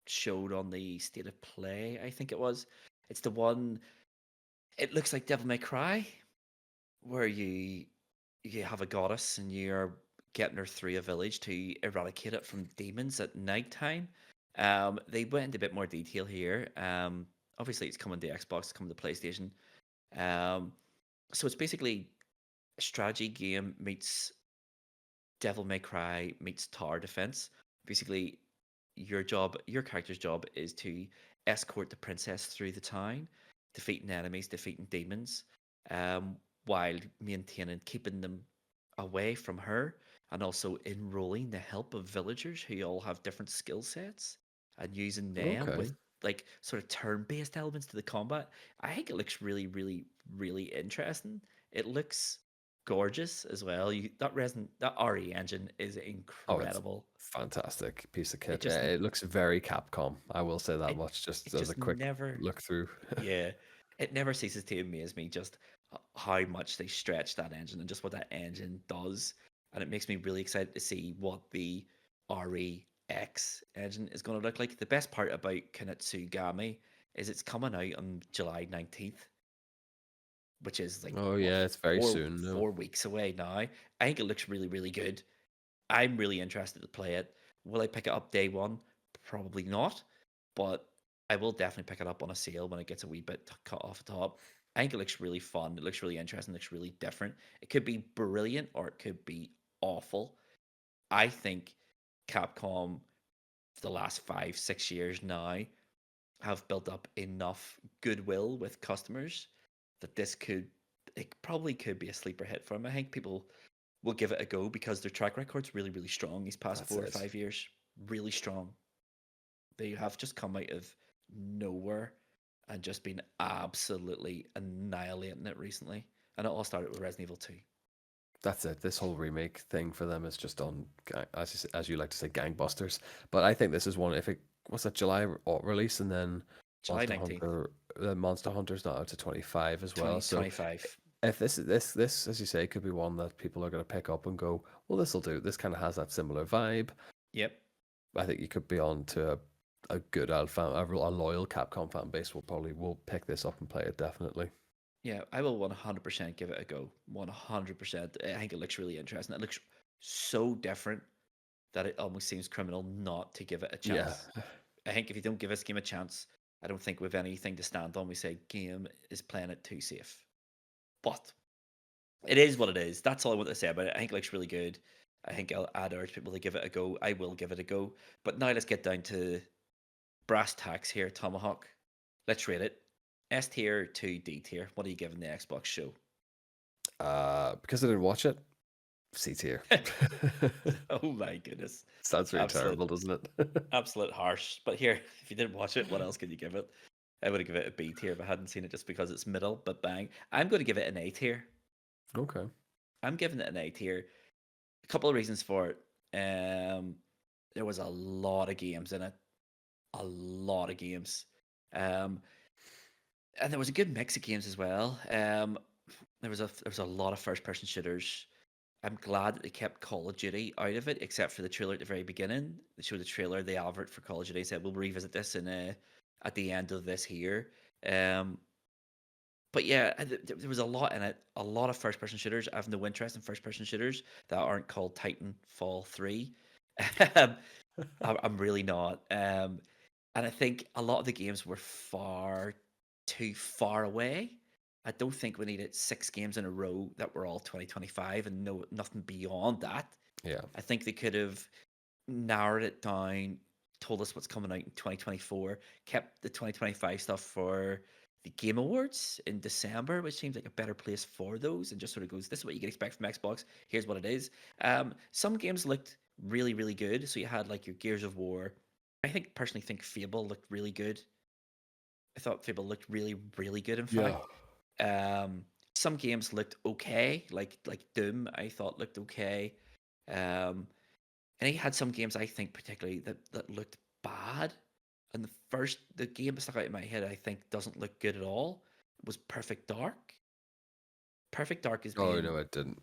showed on the State of Play, I think it was. It's the one. It looks like Devil May Cry, where you have a goddess and you're getting her through a village to eradicate it from demons at nighttime. They went into a bit more detail here. Obviously, it's coming to Xbox, it's coming to PlayStation. Um, so it's basically a strategy game meets Devil May Cry meets Tower Defense. Basically, your character's job is to escort the princess through the town, defeating enemies, defeating demons, while keeping them away from her, and also enrolling the help of villagers who all have different skill sets, and using them Okay. with like sort of turn-based elements to the combat. I think it looks really interesting. It looks gorgeous as well. That RE engine is Oh, it's incredible. fantastic piece of It kit. just It looks very Capcom. I will say that it much, just it as a just quick never look through. yeah, it never ceases to amaze me just how much they stretch that engine and just what that engine does. And it makes me really excited to see what the REX engine is going to look like. The best part about Kinetsugami is it's coming out on July 19th, which is like Oh what yeah, it's very soon. No. 4 weeks away now. I think it looks really good. I'm really interested to play it. Will I pick it up day one? Probably not, but I will definitely pick it up on a sale when it gets a wee bit cut off the top. I think it looks really fun. It looks really interesting. It looks really different. It could be brilliant or it could be awful. I think Capcom for the last 5, 6 years now have built up enough goodwill with customers that it probably could be a sleeper hit for them. I think people will give it a go because their track record's really strong these past That's four or it. 5 years. Really strong. They have just come out of nowhere and just been absolutely annihilating it recently. And it all started with Resident Evil 2. That's it. This whole remake thing for them is just on, as you like to say, gangbusters. But I think this is one. If it was that July release, and then July 19th, Monster Hunter's not out to 25 as well. So 2025. if this as you say could be one that people are going to pick up and go, well, this will do. This kind of has that similar vibe. Yep. I think you could be on to a good a loyal Capcom fan base will pick this up and play it definitely. Yeah, I will 100% give it a go. 100%. I think it looks really interesting. It looks so different that it almost seems criminal not to give it a Yeah, chance. I think if you don't give this game a chance, I don't think we've anything to stand on. We say game is playing it too safe. But it is what it is. That's all I want to say about it. I think it looks really good. I'd urge people to give it a go. I will give it a go. But now let's get down to brass tacks here, Tomahawk. Let's rate it. S tier to D tier. What are you giving the Xbox show? Because I didn't watch it, C tier. Oh my goodness. Sounds really Absolute, terrible, doesn't it? absolute harsh. But here, if you didn't watch it, what else could you give it? I would give it a B tier if I hadn't seen it just because it's middle, but bang. I'm going to give it an A tier. Okay. I'm giving it an A tier. A couple of reasons for it. There was a lot of games in it. A lot of games. Um, and there was a good mix of games as well. There was a lot of first person shooters. I'm glad that they kept Call of Duty out of it, except for the trailer at the very beginning. They showed the trailer, the advert for Call of Duty said we'll revisit this in at the end of this here. Um, but yeah, there was a lot in it. A lot of first person shooters. I have no interest in first person shooters that aren't called Titanfall 3. Um, I'm really not. And I think a lot of the games were far too far away. I don't think we needed 6 games in a row that were all 2025 and nothing beyond that. Yeah. I think they could have narrowed it down, told us what's coming out in 2024, kept the 2025 stuff for the Game Awards in December, which seems like a better place for those, and just sort of goes, this is what you can expect from Xbox. Here's what it is. Some games looked really, really good. So you had like your Gears of War. I think personally think Fable looked really good. I thought Fable looked really, really good. In Yeah. fact, some games looked okay, like Doom. I thought looked okay. Um, and he had some games I think particularly that looked bad. And the game that stuck out in my head I think doesn't look good at all was Perfect Dark. Perfect Dark is Oh being no, it didn't.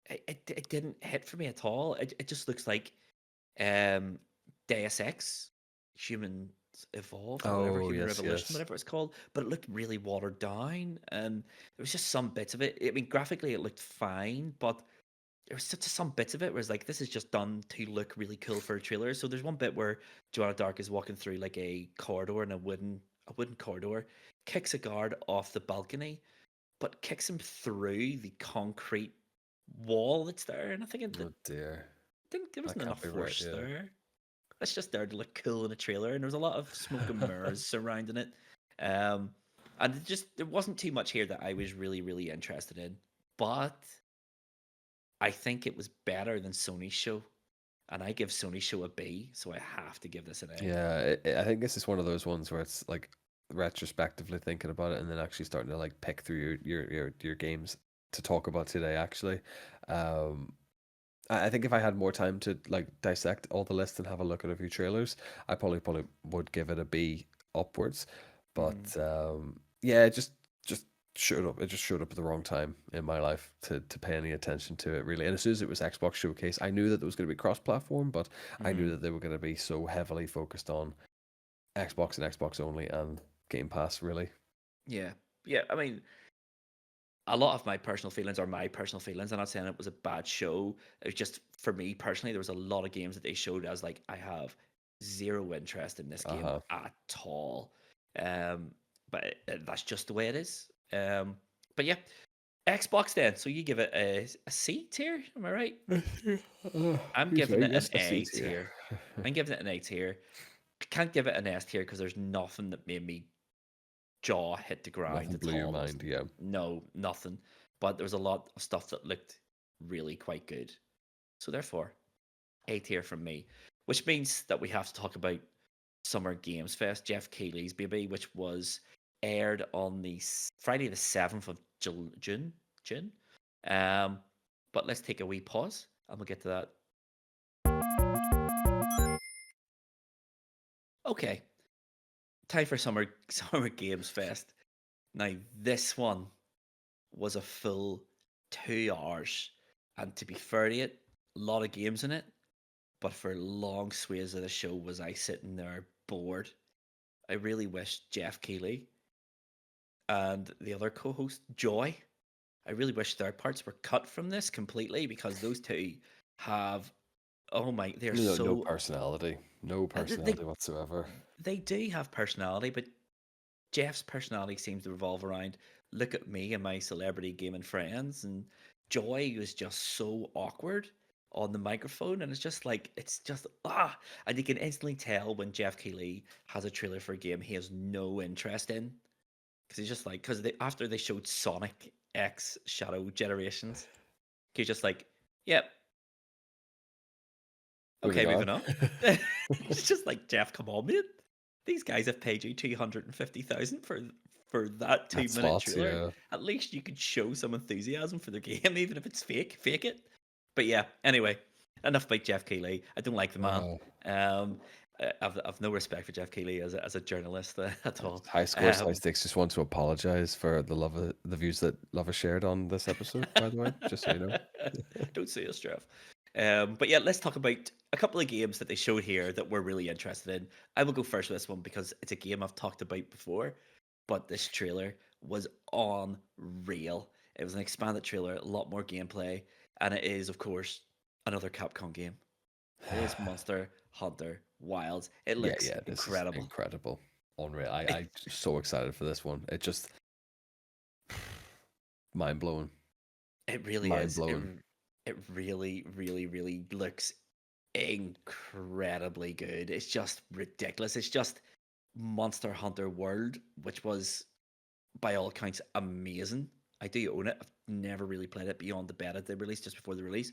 it didn't hit for me at all. It just looks like um Deus Ex, Human Evolved or whatever, Oh Human yes, Revolution, yes. whatever it's called. But it looked really watered down, and there was just some bits of it. I mean, graphically it looked fine, but there was such some bits of it where it's like this is just done to look really cool for a trailer. So there's one bit where Joanna Dark is walking through like a corridor in a wooden corridor, kicks a guard off the balcony, but kicks him through the concrete wall that's there. And I think Oh dear. there That wasn't can't enough be right, force yeah. there. That's just there to look cool in a trailer, and there was a lot of smoke and mirrors surrounding it. Um, and there wasn't too much here that I was really, really interested in. But I think it was better than Sony's show, and I give Sony's show a B, so I have to give this an A. Yeah, I think this is one of those ones where it's like retrospectively thinking about it and then actually starting to like pick through your games to talk about today actually. Um I think if I had more time to like dissect all the lists and have a look at a few trailers, I probably would give it a B upwards. Mm, But yeah, just showed up. It just showed up at the wrong time in my life to pay any attention to it really. And as soon as it was Xbox Showcase, I knew that there was going to be cross-platform, but I knew mm, that they were going to be so heavily focused on Xbox and Xbox only and Game Pass really. yeah, yeah. I mean, a lot of my personal feelings are my personal feelings. I'm not saying it was a bad show. It was just for me personally, there was a lot of games that they showed. I was like, I have zero interest in this game Uh-huh. at all. Um, but that's just the way it is. But yeah, Xbox then. So you give it a C tier? Am I right? I'm Excuse giving me. it an Yes, a C A tier. tier. I'm giving it an A tier. I can't give it an S tier because there's nothing that made me jaw hit the ground Nothing at blew your all. There was mind, yeah. no nothing, but there was a lot of stuff that looked really quite good. So therefore, A tier from me, which means that we have to talk about Summer Games Fest, Jeff Keighley's baby, which was aired on the Friday the 7th of June. June. Um, but let's take a wee pause and we'll get to that. Okay, time for Summer Games Fest. Now this one was a full 2 hours. And to be fair to it, a lot of games in it, but for long swathes of the show was I sitting there bored. I really wish Jeff Keighley and the other co-host, Joy, I really wish their parts were cut from this completely because those two have, oh my, they're No so, personality. No they personality whatsoever. they do have personality, but Jeff's personality seems to revolve around look at me and my celebrity gaming friends, and Joy was just so awkward on the microphone, and it's just and you can instantly tell when Jeff Keighley has a trailer for a game he has no interest in. because he's just like, because after they showed Sonic X Shadow Generations, he's just like, yep, okay, Moving on. moving on. It's just like, Jeff, come on, mate. These guys have paid you 250,000 for that That 2 minute spots, trailer. yeah. At least you could show some enthusiasm for the game, even if it's fake. Fake it. But yeah, anyway, enough about Jeff Keighley. I don't like the man. Uh, Um, I've no respect for Jeff Keighley as a journalist at all. High Scores, High Um, Stakes just want to apologize for the views that Lova shared on this episode, by the way, just so you know. don't say us, Jeff. But yeah, let's talk about a couple of games that they showed here that we're really interested in. I will go first with this one because it's a game I've talked about before, but this trailer was unreal. It was an expanded trailer, a lot more gameplay, and it is, of course, another Capcom game. It is Monster Hunter Wilds. It Yeah, looks yeah, this is incredible. incredible. Unreal. It, I'm so excited for this one. It just mind blowing. it really Mind is. blowing. It really, really, really looks incredibly good. It's just ridiculous. It's just Monster Hunter World, which was by all accounts amazing. I do own it. I've never really played it beyond the beta they released just before the release,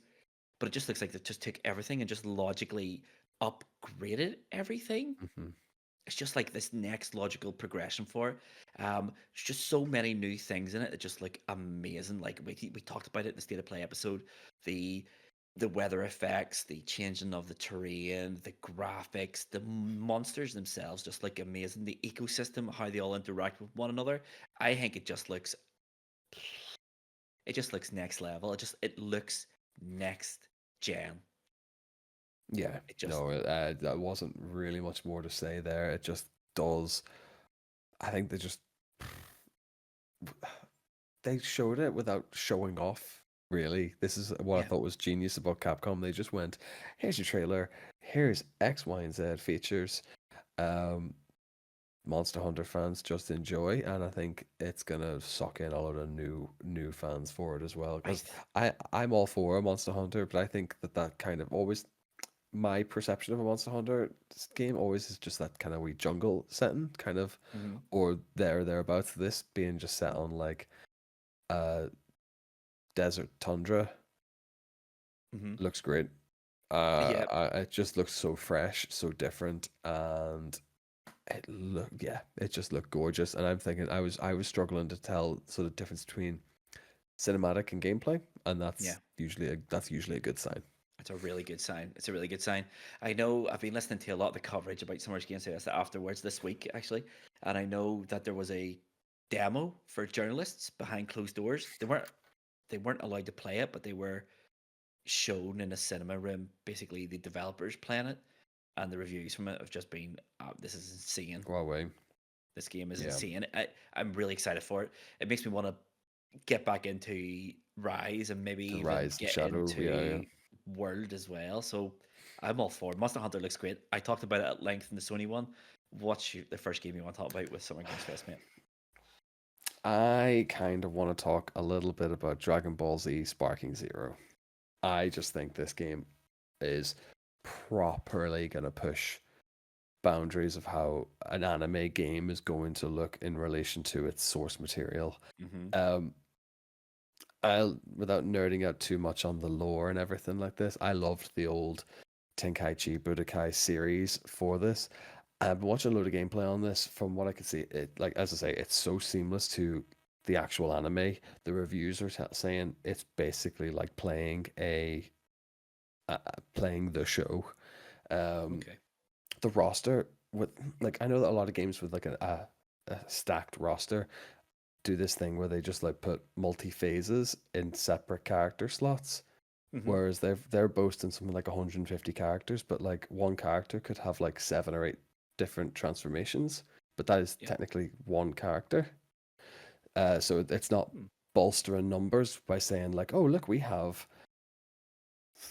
but it just looks like they just took everything and just logically upgraded everything. Hmm. It's just like this next logical progression for it. There's just so many new things in it that just look amazing. Like we talked about it in the State of Play episode, the the weather effects, the changing of the terrain, the graphics, the monsters themselves just look amazing. The ecosystem, how they all interact with one another. I think it just looks next level. It looks next gen. Yeah, It just no, that wasn't really much more to say there. It just does. I think they showed it without showing off. Really, this is what I yeah. thought was genius about Capcom. They just went, "Here's your trailer. Here's X, Y, and Z features. Um, Monster Hunter fans just enjoy, and I think it's gonna suck in a lot of new fans for it as well. I Because I'm all for a Monster Hunter, but I think that kind of always my perception of a Monster Hunter game always is just that kind of wee jungle setting, kind of, hmm or thereabouts. This being just set on like a desert tundra hmm looks great. yeah. It just looks so fresh, so different, and it just looked gorgeous. And I'm thinking I was struggling to tell sort of difference between cinematic and gameplay, and Yeah. that's usually a good sign. It's a really good sign. It's a really good sign. I know I've been listening to a lot of the coverage about Summer's Game Fest afterwards this week, actually, and I know that there was a demo for journalists behind closed doors. They weren't allowed to play it, but they were shown in a cinema room. Basically, the developers playing it, and the reviews from it have just been, "This is insane. Huawei, This game is yeah, insane." I'm really excited for it. It makes me want to get back into Rise and maybe the even Rise, the get Shadow, yeah, yeah. into World as well. So I'm all for it. Monster Hunter looks great. I talked about it at length in the Sony one. What's the first game you want to talk about with Summer Games Fest, mate? I kind of want to talk a little bit about Dragon Ball Z Sparking Zero. I just think this game is properly going to push boundaries of how an anime game is going to look in relation to its source material. Mm-hmm. Um, without nerding out too much on the lore and everything like this, I loved the old Tenkaichi Budokai series for this. I've been watching a load of gameplay on this. From what I could see, it like as I say, it's so seamless to the actual anime. The reviews are saying it's basically like playing the show. Um, Okay. the roster with like I know that a lot of games with like a stacked roster do this thing where they just like put multi phases in separate character slots. Mm-hmm. Whereas they're boasting something like 150 characters, but like one character could have like 7 or 8 different transformations, but that is Yeah. technically one character. So it's not Hmm. bolstering numbers by saying like, oh look, we have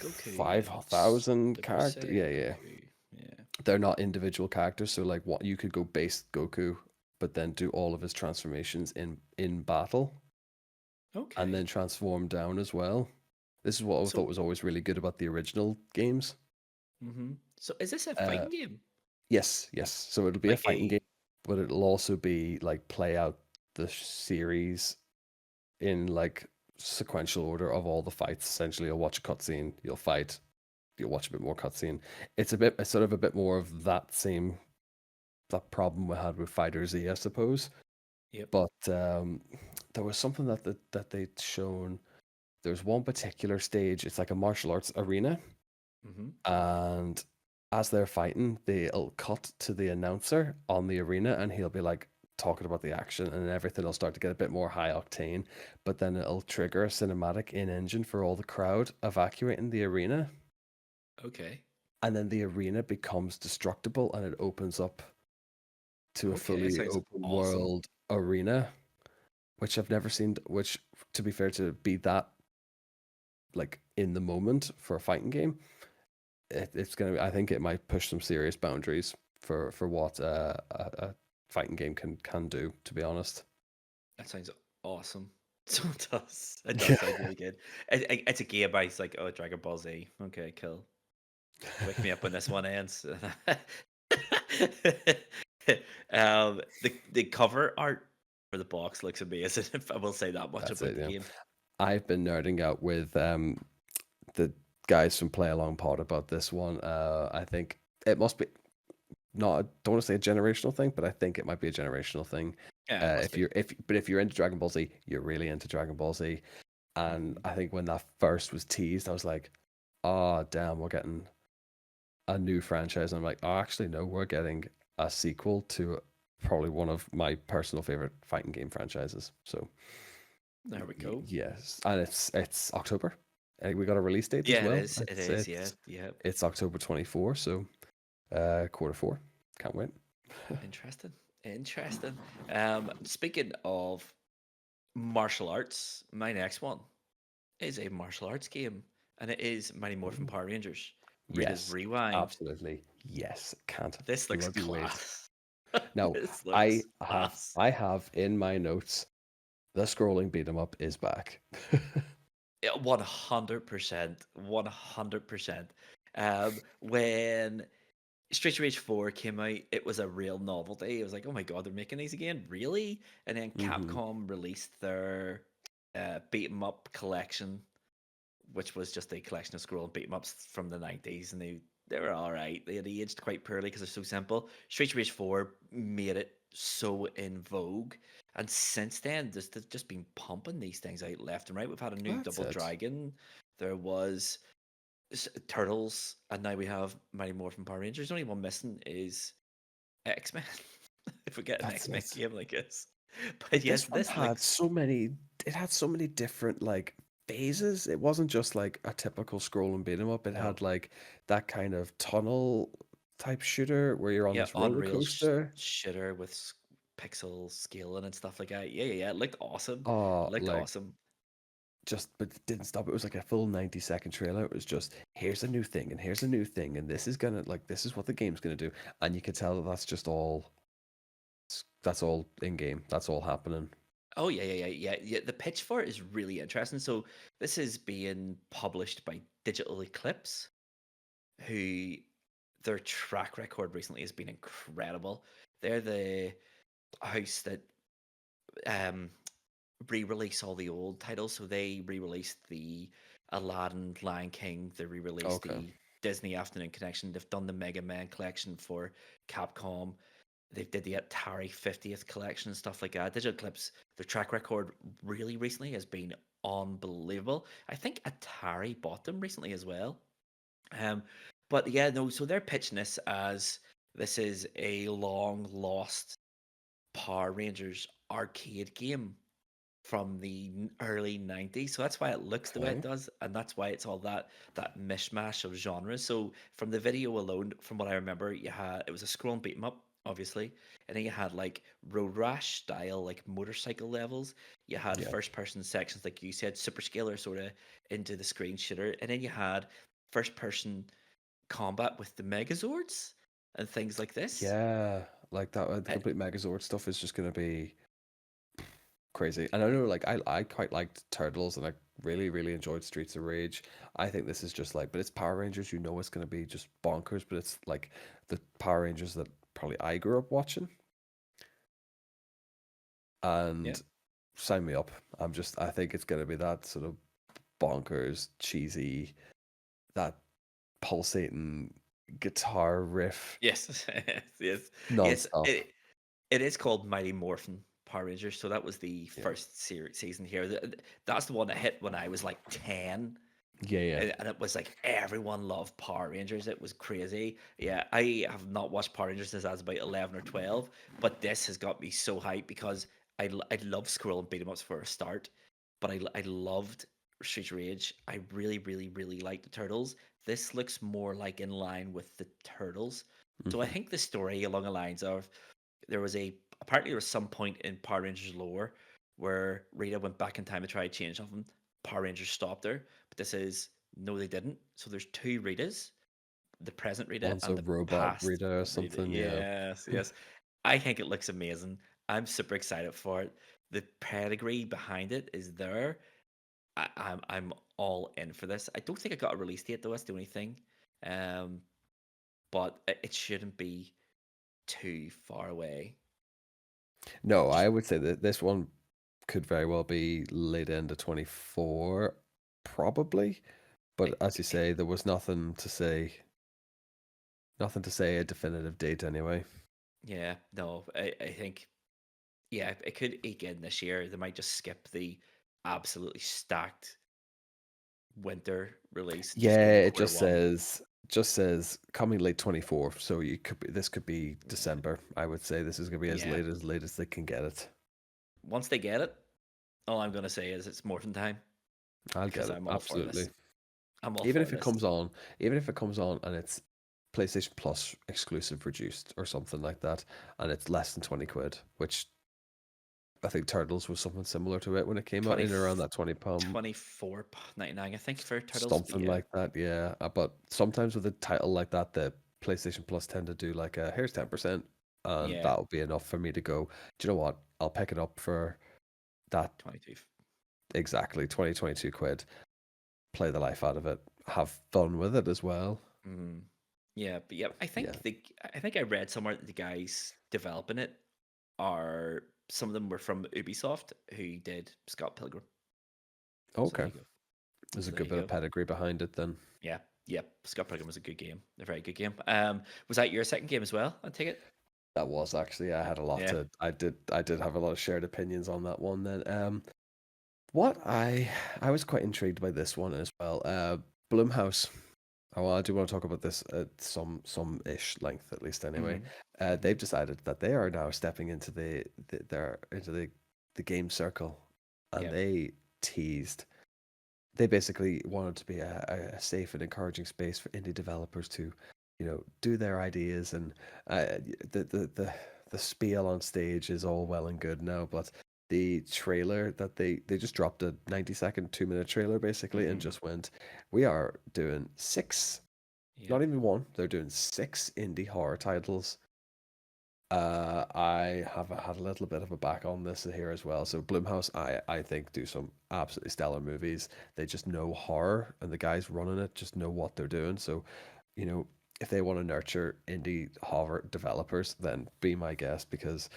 Goku and 5,000 Super characters. Yeah, Saiyan yeah. Goku. Yeah. They're not individual characters. So like, what you could go base Goku, but then do all of his transformations in battle, and Okay. then transform down as well. This is what I thought So, was always really good about the original games. so is this a Uh, fighting game? yes, yes. So it'll be a Like fighting game, a but it'll also be like play out. the series in like sequential order of all the fights. Essentially, you'll watch a cutscene, you'll fight, you'll watch a bit more cutscene. It's sort of a bit more of that problem we had with Fighter Z, I suppose. Yep. But there was something that they'd shown. There's one particular stage. It's like a martial arts arena, Mm-hmm. and as they're fighting, they'll cut to the announcer on the arena, and he'll be like talking about the action, and everything will start to get a bit more high octane. But then it'll trigger a cinematic in engine for all the crowd evacuating the arena, Okay. and then the arena becomes destructible, and it opens up to a Okay. fully Sounds open awesome. world arena, which I've never seen. Which, to be fair, to be that like in the moment for a fighting game, it's gonna. I think it might push some serious boundaries for what a fighting game can do. To be honest. That sounds awesome. So it does. It does Yeah, sound really good. It's a game, but it's like, oh, Dragon Ball Z. Okay, cool. Wake me up when this one ends. The cover art for the box looks amazing. If I will say that much that's about it. the Yeah, game. I've been nerding out with the guys from Play Along Pod about this one. I think it must be not. I don't want to say a generational thing, but I think it might be a generational thing. Yeah, it must If be. if you're into Dragon Ball Z, you're really into Dragon Ball Z. And Mhm. I think when that first was teased, I was like, "Oh damn, we're getting a new franchise." And I'm like, "Oh, actually, no, we're getting a sequel to probably one of my personal favorite fighting game franchises." So There we go. yes, and it's October. We got a release date as Yeah, it well. is. It is. Yeah, yeah. It's October 24, so quarter four. Can't wait. Interesting. Interesting. Speaking of martial arts, my next one is a martial arts game, and it is Mighty Morphin Ooh. Power Rangers. Rita's Yes, Rewind. absolutely. Yes, can't This looks bloody wait. class. Now, This looks class. I have in my notes the scrolling beat 'em up is back. Yeah, 100%. 100%. When Street Rage 4 came out, it was a real novelty. It was like, oh my god, they're making these again? Really? And then Hmm. Capcom released their beat 'em up collection, which was just a collection of scroll beat 'em ups from the 90s, and they were all right. They had aged quite poorly because they're so simple. Street Rage 4 made it so in vogue, and since then, they've just been pumping these things out left and right. We've had a new That's Double it. Dragon. There was Turtles, and now we have Mighty Morphin Power Rangers. The only one missing is X Men. If we get an That's X Men it. game like this, but yes, This one this had looks. so many. It had so many different like phases. It wasn't just like a typical scroll and beat 'em up. It No, had like that kind of tunnel type shooter where you're on yeah, this roller Unreal coaster. shitter with pixel scaling and stuff like that. Yeah, yeah, yeah. It looked awesome. It looked Like awesome. just but it didn't stop. It was like a full 90-second trailer. It was just here's a new thing and here's a new thing and this is gonna like this is what the game's gonna do. And you could tell that that's all in game. That's all happening. Oh yeah, yeah, yeah, yeah, yeah. The pitch for it is really interesting. So this is being published by Digital Eclipse, who their track record recently has been incredible. They're the house that um re-release all the old titles. So they re-released the Aladdin, Lion King. They re-released Okay. the Disney Afternoon Connection. They've done the Mega Man collection for Capcom. They did the Atari 50th collection and stuff like that. Digital Eclipse, their track record really recently has been unbelievable. I think Atari bought them recently as well. Um, but yeah, no, so they're pitching this as this is a long lost Power Rangers arcade game from the early 90s. So that's why it looks the way it Okay. does, and that's why it's all that mishmash of genres. So from the video alone, from what I remember, you had it was a scroll and beat 'em up, obviously, and then you had like road rash style, like motorcycle levels. You had Yeah. first person sections, like you said, super scalar sort of into the screen shooter, and then you had first person combat with the Megazords and things like this. Yeah. Like that the Uh, complete Megazord stuff is just gonna be crazy. And I know like I quite liked Turtles and I really enjoyed Streets of Rage. I think this is just like but it's Power Rangers, you know it's gonna be just bonkers, but it's like the Power Rangers that probably I grew up watching. Yeah. and sign me up. I think it's gonna be that sort of bonkers, cheesy, that pulsating guitar riff Yes. Yes. Yes. nonstop. It is called Mighty Morphin Power Rangers. So that was the Yeah, first season here. That's the one that hit when I was like 10. yeah, yeah. And it was like everyone loved Power Rangers. It was crazy. Yeah, I have not watched Power Rangers since I was about 11 or 12, but this has got me so hyped because I love Squirrel and beat 'em ups for a start, but I loved Street Rage. I really, really, really like the Turtles. This looks more like in line with the Turtles. So I Hmm. think the story along the lines of there was a apparently there was some point in Power Rangers lore where Rita went back in time to try to change something. Power Rangers stopped her, but this is no, they didn't. So there's two Ritas, the present Rita One's and a the robot past reader or Rita. something. Yeah. Yes, yes. I think it looks amazing. I'm super excited for it. The pedigree behind it is there. I'm all in for this. I don't think I got a release date though. That's the only thing. Um, but it shouldn't be too far away. No, Just I would say that this one could very well be late into 24, probably. But it, as you say, there was nothing to say a definitive date anyway. yeah, no, I think yeah, it could eke in this year. They might just skip the absolutely stacked winter release and just go Yeah, to it quarter one. just says coming late 24. So this could be December. I would say this is gonna be Yeah. as late as they can get it. Once they get it, all I'm gonna say is it's morphin time I'll because get it. I'm all for Absolutely. this. I'm all Even for if it this. comes on, even if it comes on and it's PlayStation Plus exclusive reduced or something like that, and it's less than 20 quid, which I think Turtles was something similar to it when it came out 20, in around that £20, 24.99, I think, for turtles. But something yeah, like that. Yeah. But sometimes with a title like that, the PlayStation Plus tend to do like a here's 10%, and yeah, that'll be enough for me to go, do you know what? I'll pick it up for that 22. exactly 22 quid, play the life out of it, have fun with it as well. Mm. Yeah, but yeah, Yeah. I think I read somewhere that the guys developing it are some of them were from Ubisoft who did Scott Pilgrim. So there Okay. you go. There's a So there good you bit of go. pedigree behind it then. Yeah, yeah. Scott Pilgrim was a good game, a very good game. Was that your second game as well? I take it. That was actually I had a lot Yeah, to I did have a lot of shared opinions on that one then. What I was quite intrigued by this one as well. Blumhouse. Oh, well, I do want to talk about this at some ish length at least anyway. hmm They've decided that they are now stepping into the game circle, and yeah, they teased. They basically wanted to be a safe and encouraging space for indie developers to, do their ideas, and the spiel on stage is all well and good now, but the trailer that they just dropped a 90-second 2-minute trailer basically and hmm just went, we are doing six, yeah, not even one, they're doing six indie horror titles. I have had a little bit of a back on this here as well. So Blumhouse, I think do some absolutely stellar movies. They just know horror, and the guys running it just know what they're doing. So, you know, if they want to nurture indie horror developers, then be my guest because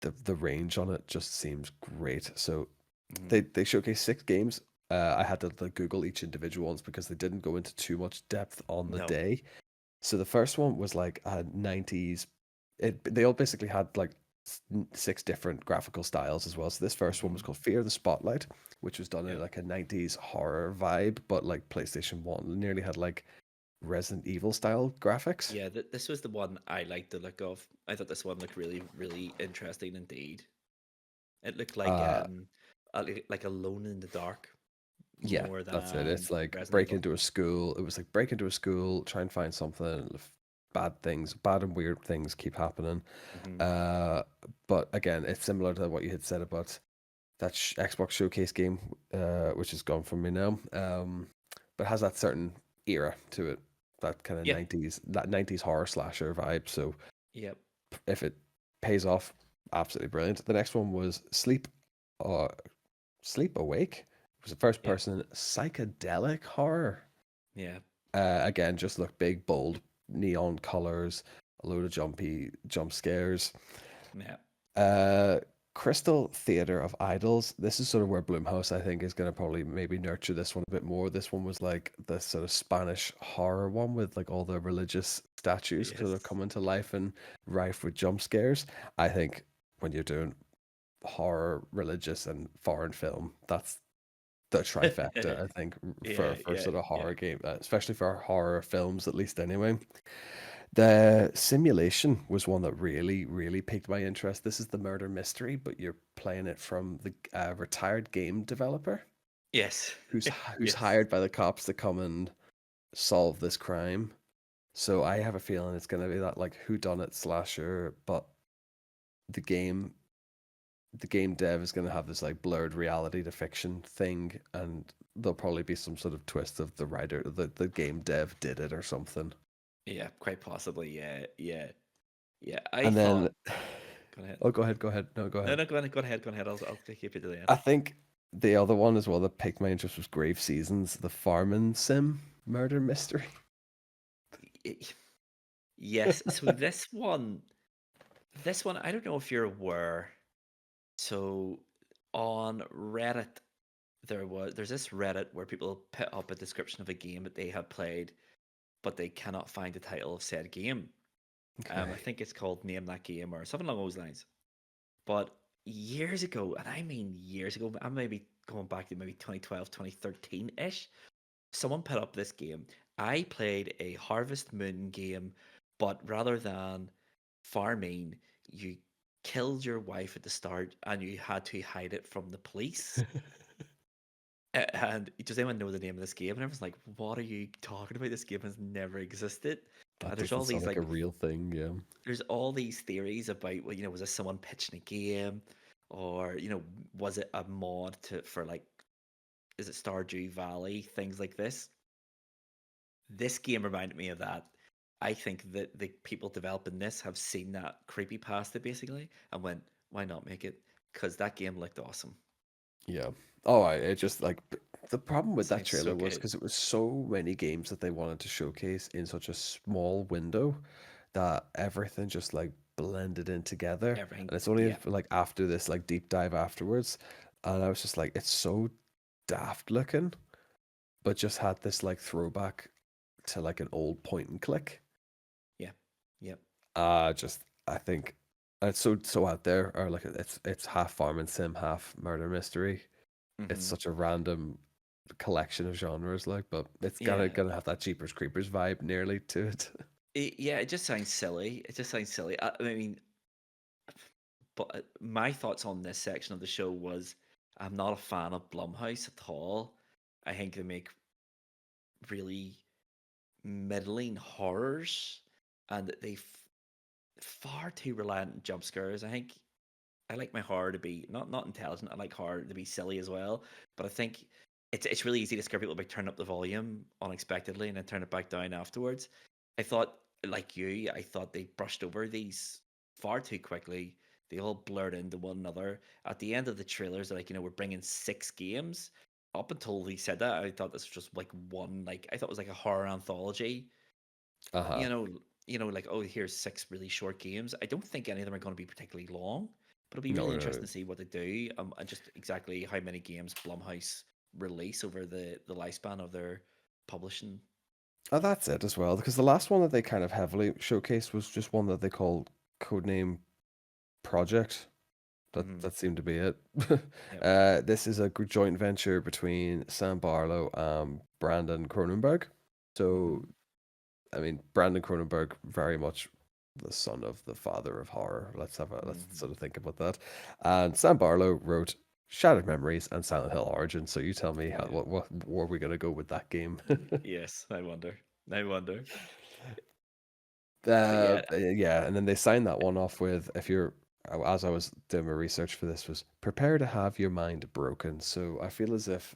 the range on it just seems great. So hmm they showcase six games. I had to like, Google each individual ones because they didn't go into too much depth on the no, day. So the first one was like a 90s. They all basically had like six different graphical styles as well. So this first one was hmm called Fear the Spotlight, which was done in yeah, like a 90s horror vibe, but like PlayStation 1. It nearly had like Resident Evil style graphics. yeah. This was the one I liked the look of. I thought this one looked really, really interesting indeed. It looked Uh like Alone in the Dark yeah, more that's it. than It's like Resident break Evil. into a school. It was like break into a school, try and find something. Bad things, bad and weird things keep happening. hmm Uh, but again, it's similar to what you had said about that Xbox Showcase game, which is gone from me now. But has that certain era to it, that kind of Yeah, 90s horror slasher vibe. So yep, if it pays off, absolutely brilliant. The next one was uh, Sleep Awake. It was a first yeah, person psychedelic horror. yeah, Again, just look big, bold, neon colors, a load of jump scares. yeah. Uh, Crystal Theater of Idols. This is sort of where Blumhouse, I think, is going to probably maybe nurture this one a bit more. This one was like the sort of Spanish horror one with like all the religious statues sort of Yes. coming to life and rife with jump scares. I think when you're doing horror, religious, and foreign film, that's the trifecta, I think, Yeah, for yeah, sort of yeah. horror game, especially for horror films, at least anyway. The simulation was one that really, really piqued my interest. This is the murder mystery, but you're playing it from the retired game developer Yes. who's Yes. hired by the cops to come and solve this crime. So I have a feeling it's going to be that like whodunit slasher, but the game the game dev is going to have this like blurred reality to fiction thing, and there'll probably be some sort of twist of the writer, the game dev did it or something. Yeah, quite possibly. Yeah, yeah, yeah. I And then, thought. Go ahead. oh, go ahead, go ahead. No, go No, ahead. no, go ahead. Go ahead. Go ahead. I'll keep you to the end. I think the other one as well that piqued my interest was Grave Seasons, the farming sim murder mystery. Y- Yes. So this one, I don't know if you're aware. So on Reddit, there's this Reddit where people put up a description of a game that they have played, but they cannot find the title of said game. I Okay. think it's called Name That Game or something along those lines. But years ago, and I mean years ago, I'm maybe going back to maybe 2012, 2013-ish, someone put up this game. I played a Harvest Moon game, but rather than farming, you killed your wife at the start and you had to hide it from the police. And does anyone know the name of this game? And everyone's like, "What are you talking about? This game has never existed." That There's doesn't all sound these like a like, real thing, yeah. there's all these theories about, well, was this someone pitching a game, or was it a mod for like, is it Stardew Valley, things like this? This game reminded me of that. I think that the people developing this have seen that creepypasta basically and went, why not make it? Because that game looked awesome. Yeah. Oh, it just like the problem with that Sounds so trailer was good. because it was so many games that they wanted to showcase in such a small window that everything just like blended in together. Everything, And it's only yeah, like after this like deep dive afterwards, and I was just like, it's so daft looking, but just had this like throwback to like an old point and click. yeah, yeah. Just I think it's so out there, or like it's half farming sim, half murder mystery. It's Hmm. such a random collection of genres, like, but it's gotta Yeah. gonna have that Jeepers Creepers vibe nearly to it. Yeah, it just sounds silly. It just sounds silly. I mean, but my thoughts on this section of the show was, I'm not a fan of Blumhouse at all. I think they make really middling horrors, and they far too reliant on jump scares. I think I like my horror to be not intelligent. I like horror to be silly as well. But I think it's really easy to scare people by turning up the volume unexpectedly and then turn it back down afterwards. I thought, like you, I thought they brushed over these far too quickly. They all blurred into one another. At the end of the trailers, they're like, we're bringing 6 games. Up until he said that, I thought this was just like one, like I thought it was like a horror anthology. Uh-huh. You know, like, oh, here's 6 really short games. I don't think any of them are going to be particularly long, but it'll be No, really no, no. interesting to see what they do, and just exactly how many games Blumhouse release over the lifespan of their publishing. Oh, that's it as well, because the last one that they kind of heavily showcased was just one that they called Codename Project. That Hmm. that seemed to be it. Yep. This is a joint venture between Sam Barlow and Brandon Cronenberg. Hmm. So, I mean, Brandon Cronenberg, very much the son of the father of horror. Let's Hmm. sort of think about that. And Sam Barlow wrote Shattered Memories and Silent Hill Origin. So you tell me Yeah. what were we gonna go with that game? Yes. I wonder. I wonder. But yeah. Yeah, and then they signed that one off with, if you're, as I was doing my research for this, was prepare to have your mind broken. So I feel as if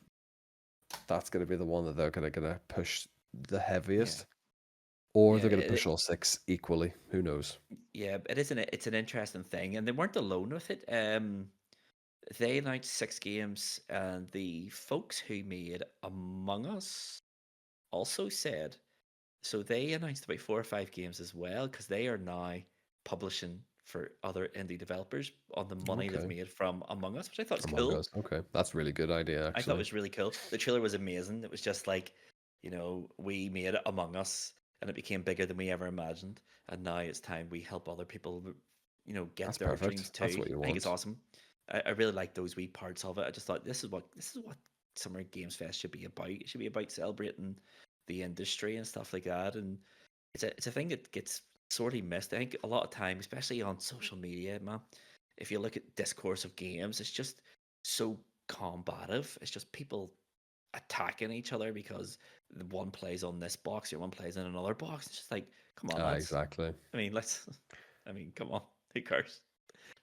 that's going to be the one that they're gonna push the Yeah. heaviest, or Yeah. they're gonna push all six equally. Who knows? Yeah. It is it's an interesting thing, and they weren't alone with it. They announced 6 games, and the folks who made Among Us also said, so they announced about 4 or 5 games as well, because they are now publishing for other indie developers on the money they've Okay. made from Among Us, which I thought was Among cool. Us. Okay. That's a really good idea, I thought it actually. was really cool. The trailer was amazing. It was just like, we made it Among Us and it became bigger than we ever imagined. And now it's time we help other people, get That's their dreams perfect. That's too. what you I think it's want. awesome. I really like those wee parts of it. I just thought this is what Summer Games Fest should be about. It should be about celebrating the industry and stuff like that. And it's a thing that gets sorely missed. I think a lot of time, especially on social media, man. If you look at discourse of games, it's just so combative. It's just people attacking each other because the one plays on this box or one plays in another box. It's just like, come on, lads. Exactly. I mean, let's. I mean, come on. Who cares?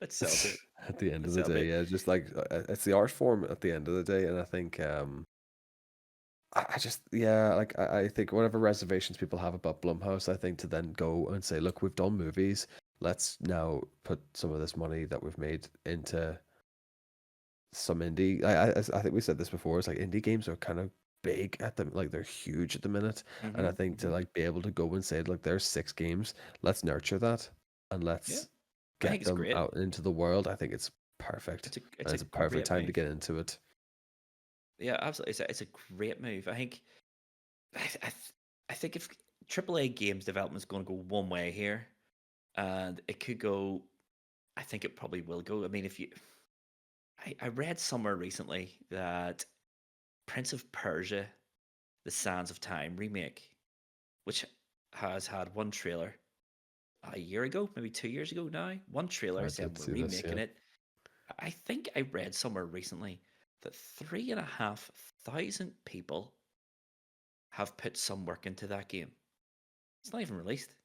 Let's celebrate. At the end of Let's the day, celebrate. yeah, just like it's the art form at the end of the day, and I think I just yeah, like I think whatever reservations people have about Blumhouse, I think to then go and say, look, we've done movies. Let's now put some of this money that we've made into some indie. I think we said this before. It's like indie games are kind of big at them, like they're huge at the minute. And I Hmm. think to Hmm. like be able to go and say, look, there's 6 games. Let's nurture that and Yeah, let's I think get it's them great. out into the world. I think it's perfect, It's and a it's a perfect great time to move. get into it. Yeah, absolutely. It's a great move. I think. I think if AAA games development is going to go one way here, and it could go. I think it probably will go. I mean, if you, I read somewhere recently that Prince of Persia: The Sands of Time remake, which has had one trailer a year ago, maybe 2 years ago now. One trailer I said did we're see this, remaking yeah. it. I think I read somewhere recently that 3,500 people have put some work into that game. It's not even released.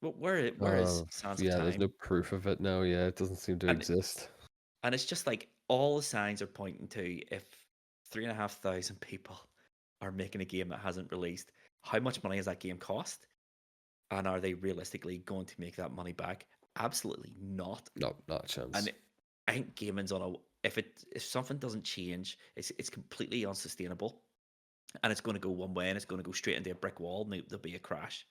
But where is Sands of Yeah, there's no Time? proof of it now. Yeah, it doesn't seem to And exist. and it's just like all the signs are pointing to if 3,500 people are making a game that hasn't released, how much money has that game cost? And are they realistically going to make that money back? Absolutely not. No, not a And chance. I think gaming's on a if something doesn't change, it's completely unsustainable. And it's going to go one way and it's going to go straight into a brick wall and there'll be a crash.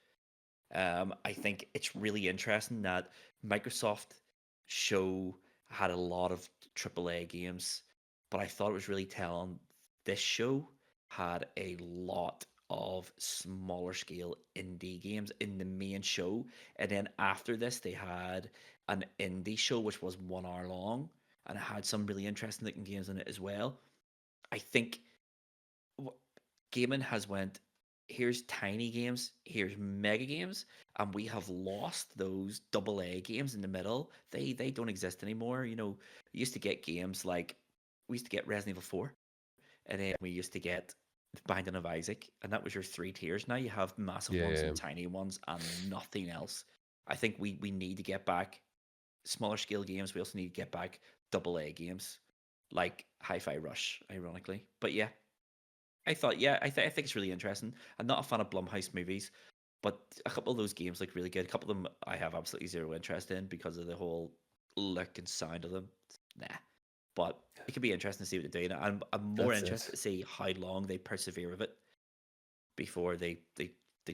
I think it's really interesting that Microsoft show had a lot of AAA games, but I thought it was really telling. This show had a lot of smaller scale indie games in the main show, and then after this, they had an indie show which was 1 hour long, and it had some really interesting looking games in it as well. I think gaming has went, here's tiny games, here's mega games, and we have lost those double A games in the middle. They don't exist anymore. We used to get games like we used to get Resident Evil 4, and then we used to get Binding of Isaac, and that was your 3 tiers. Now you have massive Yeah, ones yeah, and tiny ones and nothing else. I think we need to get back smaller scale games. We also need to get back double A games like Hi-Fi Rush, ironically. But yeah, I thought, yeah, I think it's really interesting. I'm not a fan of Blumhouse movies, but a couple of those games look really good. A couple of them I have absolutely zero interest in because of the whole look and sound of them. Nah, but it could be interesting to see what they're doing. I'm more that's interested it. to see how long they persevere with it before they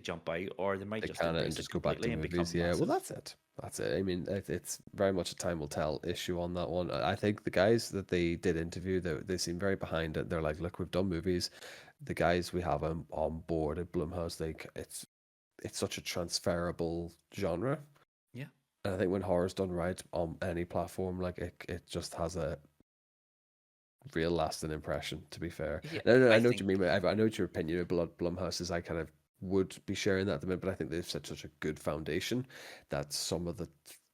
jump out, or they might They just can and embrace it just go back to completely and movies. become Yeah, well, massive. that's it. That's it. I mean, it's very much a time will tell issue on that one. I think the guys that they did interview, they seem very behind it. They're like, look, we've done movies. The guys we have on board at Blumhouse, it's such a transferable genre. Yeah, And I think when horror's done right on any platform, like it just has a real lasting impression. To be fair, yeah. no, I I know what you think, mean. I know what your opinion of Blumhouse is. I kind of would be sharing that at the minute, but I think they've set such a good foundation that some of the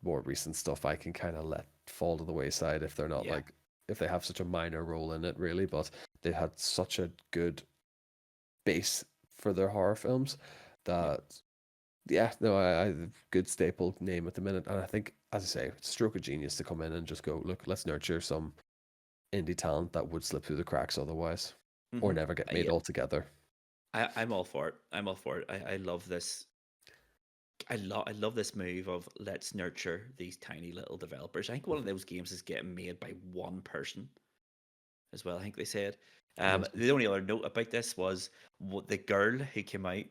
more recent stuff I can kind of let fall to the wayside if they're not yeah, like if they have such a minor role in it, really. But they had such a good base for their horror films yeah. that yeah, no, I good staple name at the minute, and I think, as I say, it's a stroke of genius to come in and just go, look, let's nurture some indie talent that would slip through the cracks otherwise, or Hmm. never get made Yeah, altogether. I'm all for it. I'm all for it. I love this. I love this move of let's nurture these tiny little developers. I think one of those games is getting made by one person as well. I think they said. Is The only other note about this was what the girl who came out.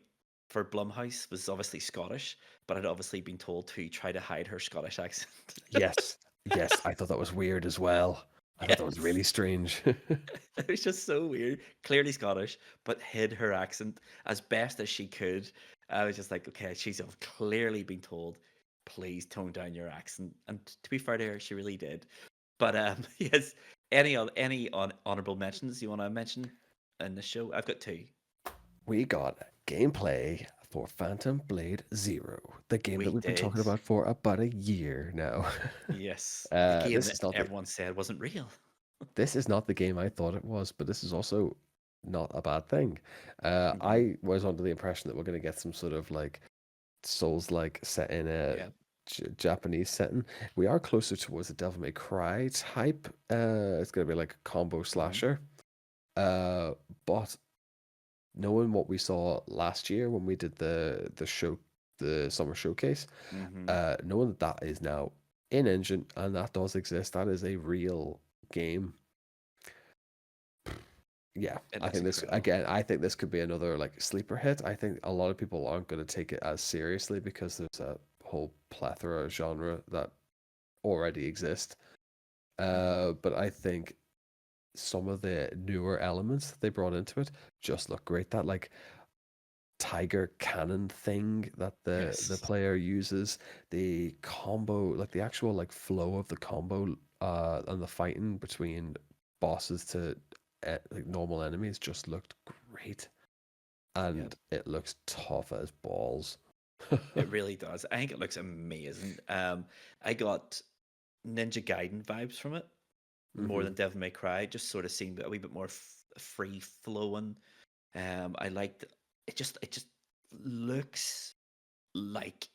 for Blumhouse was obviously Scottish, but had obviously been told to try to hide her Scottish accent. Yes, yes, I thought that was weird as well. I thought that was Yes. really strange. It was just so weird. Clearly Scottish, but hid her accent as best as she could. I was just like, okay, she's clearly been told, please tone down your accent. And to be fair to her, she really did. But yes, any honorable mentions you want to mention in the show? I've got two. We got gameplay for Phantom Blade Zero, the game that We we've been did. talking about for about a year now. Yes, the game This that is not the everyone said wasn't real. this is not the game I thought it was, but this is also not a bad thing. Hmm. I was under the impression that we're going to get some sort of like Souls-like set in a Yeah. Japanese setting. We are closer towards the Devil May Cry type. It's going to be like a combo Hmm. slasher. Uh, but knowing what we saw last year when we did the summer showcase, Hmm. knowing that that is now in engine and that does exist, that is a real game. Yeah, It I looks think this incredible. again. I think this could be another like sleeper hit. I think a lot of people aren't going to take it as seriously because there's a whole plethora of genre that already exist. Hmm. But I think some of the newer elements that they brought into it just look great. That like tiger cannon thing that the Yes. player uses, the combo, like the actual like flow of the combo, and the fighting between bosses to like normal enemies just looked great, Yep. and it looks tough as balls. It really does. I think it looks amazing. I got Ninja Gaiden vibes from it more Hmm. than Devil May Cry. It just sort of seemed a wee bit more free flowing. I liked it. Just looks like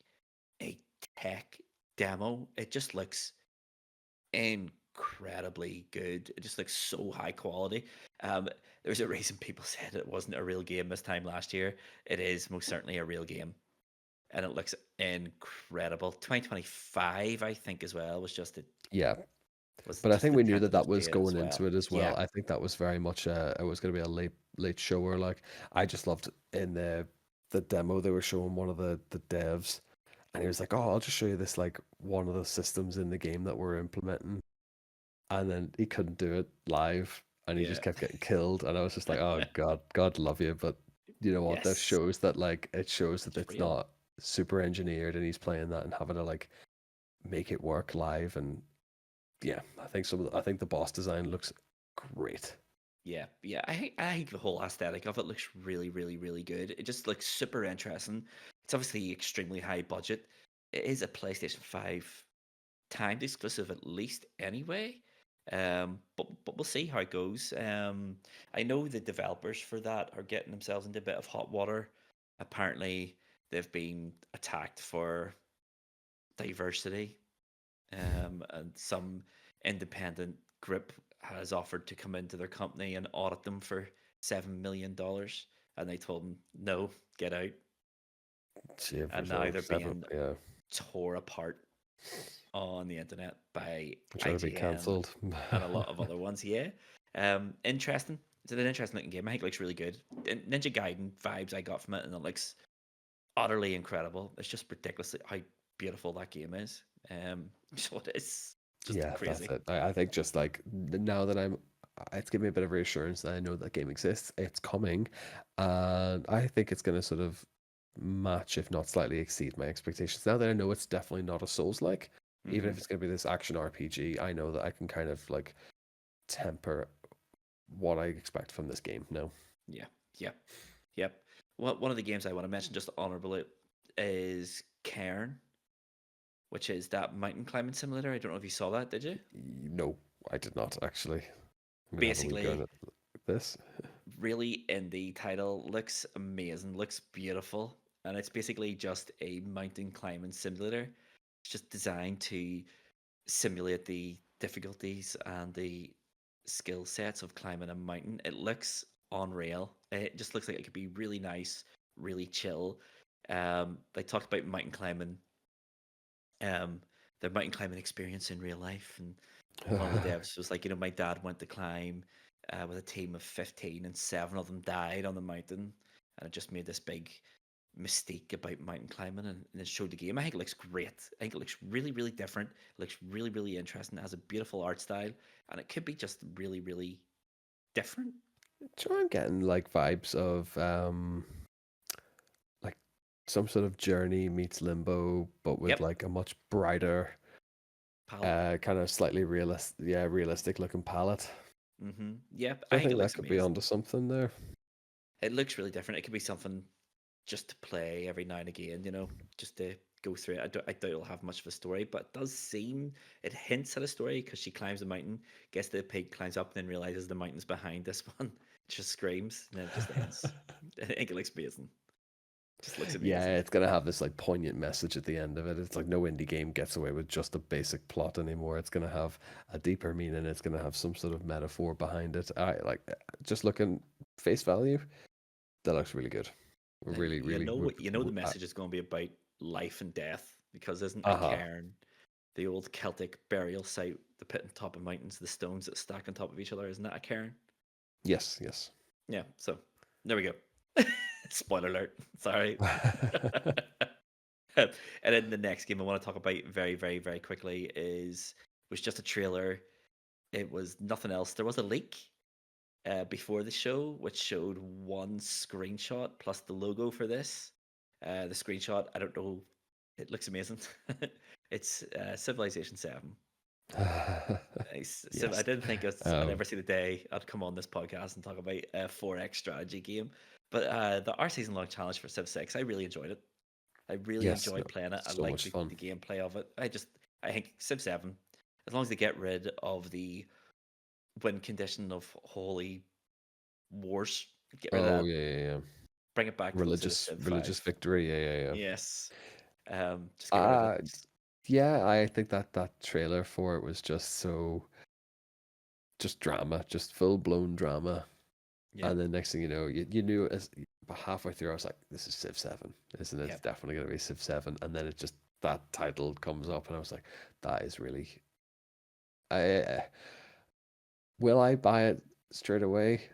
a tech demo. It just looks incredibly good. It just looks so high quality. Um, there's a reason people said it wasn't a real game this time last year. It is most certainly a real game, and it looks incredible. 2025, I think, as well Yeah, was but I just think the we knew that tentative that was date as going into well. it as well. Yeah. I think that was very much it was going to be a late shower. Like I just loved in the demo they were showing one of the devs, and he was like, "Oh, I'll just show you this like one of the systems in the game that we're implementing," and then he couldn't do it live, and he just Yeah. kept getting killed, and I was just like, "Oh God, God love you," but you know what? That Yes. shows that like it shows that It's it's real. not super engineered, and he's playing that and having to like make it work live, and yeah, I think the boss design looks great. Yeah, yeah. I think the whole aesthetic of it looks really, really, really good. It just looks super interesting. It's obviously extremely high budget. It is a PlayStation 5 timed exclusive at least anyway. But we'll see how it goes. I know the developers for that are getting themselves into a bit of hot water. Apparently, they've been attacked for diversity, and some independent group has offered to come into their company and audit them for $7 million, and they told them no, get out. See, And now so they're several, being yeah, tore apart on the internet by trying to be IGN cancelled. and a lot of other ones. Yeah, interesting. It's an interesting looking game. I think it looks really good. Ninja Gaiden vibes I got from it, and it looks utterly incredible. It's just ridiculous how beautiful that game is. So it is just Yeah, that's crazy. it. I think just like now that it's given me a bit of reassurance that I know that game exists, it's coming, and I think it's going to sort of match, if not slightly exceed my expectations. Now that I know it's definitely not a Souls-like, even if Hmm. it's going to be this action RPG, I know that I can kind of like temper what I expect from this game. No. Yeah, yeah, yep. One of the games I want to mention just honorably is Cairn, which is that mountain climbing simulator. I don't know if you saw that, did you? No, I did not actually. I'm gonna have a wee go Basically, at this. really indie title, looks amazing, looks beautiful, and it's basically just a mountain climbing simulator. It's just designed to simulate the difficulties and the skill sets of climbing a mountain. It looks unreal. It just looks like it could be really nice, really chill. They talked about mountain climbing, um, their mountain climbing experience in real life, and one of the devs was like, my dad went to climb with a team of 15, and seven of them died on the mountain, and it just made this big mystique about mountain climbing, and it showed the game. I think it looks great. I think it looks really, really different. It looks really, really interesting. It has a beautiful art style, and it could be just really, really different. Sure, I'm getting like vibes of like some sort of Journey meets Limbo, but with Yep, like a much brighter, palette. kind of slightly realistic looking palette. Yep, So I I think it think that looks could be amazing. onto something there. It looks really different. It could be something just to play every now and again, just to go through it. I doubt it'll have much of a story, but it does seem it hints at a story because she climbs the mountain, gets to the peak, climbs up, and then realizes the mountain's behind this one. Just screams, and then it just ends. I think it looks amazing. Just looks Yeah, amazing. it's gonna have this like poignant message at the end of it. It's like no indie game gets away with just a basic plot anymore. It's gonna have a deeper meaning. It's gonna have some sort of metaphor behind it. I like just looking face value. That looks really good. And Really, really. the message is going to be about life and death because isn't a Uh-huh. cairn the old Celtic burial site, the pit on top of mountains, the stones that stack on top of each other? Isn't that a cairn? Yes, yes. Yeah, so there we go. Spoiler alert. Sorry. And then the next game I want to talk about very, very, very quickly was just a trailer. It was nothing else. There was a leak before the show, which showed one screenshot plus the logo for this. The screenshot, I don't know, it looks amazing. It's Civilization 7. So I Yes. didn't think I'd Um, ever see the day I'd come on this podcast and talk about a 4X strategy game. But the our season long challenge for Civ 6, I really enjoyed it. I really yes, no, enjoyed playing it. I so liked much fun. the gameplay of it. I think Civ 7, as long as they get rid of the win condition of Holy Wars, get rid of Oh that, yeah, yeah, yeah. bring it back closer to Civ Religious 5. victory. Yeah, yeah, Yes. Just yeah. get rid of it. Yeah, I think that trailer for it was just so just drama, just full blown drama. Yep. And then next thing you know, you knew as about halfway through, I was like, "This is Civ 7, isn't it? It's Yep. definitely gonna be Civ 7." And then it just that title comes up, and I was like, "That is really." I will I buy it straight away?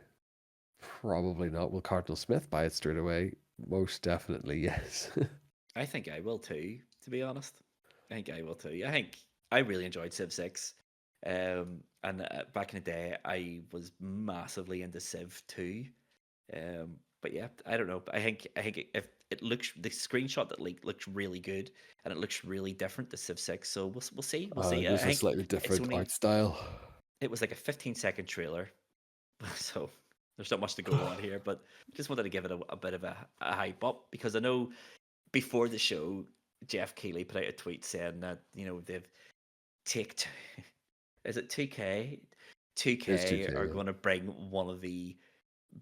Probably not. Will Cardinal Smith buy it straight away? Most definitely, yes. I think I will too, to be honest. I think I will too. I think I really enjoyed Civ 6. And back in the day, I was massively into Civ 2. But yeah, I don't know. I think if it looks the screenshot that leaked looks really good, and it looks really different to Civ 6. So we'll see. We'll see. I There's a think slightly it's different art only style. it was like a 15-second trailer, so there's not much to go on here. But just wanted to give it a bit of a hype up because I know before the show, Jeff Keighley put out a tweet saying that they've take is it 2K? It's 2K are 2K, yeah. going to bring one of the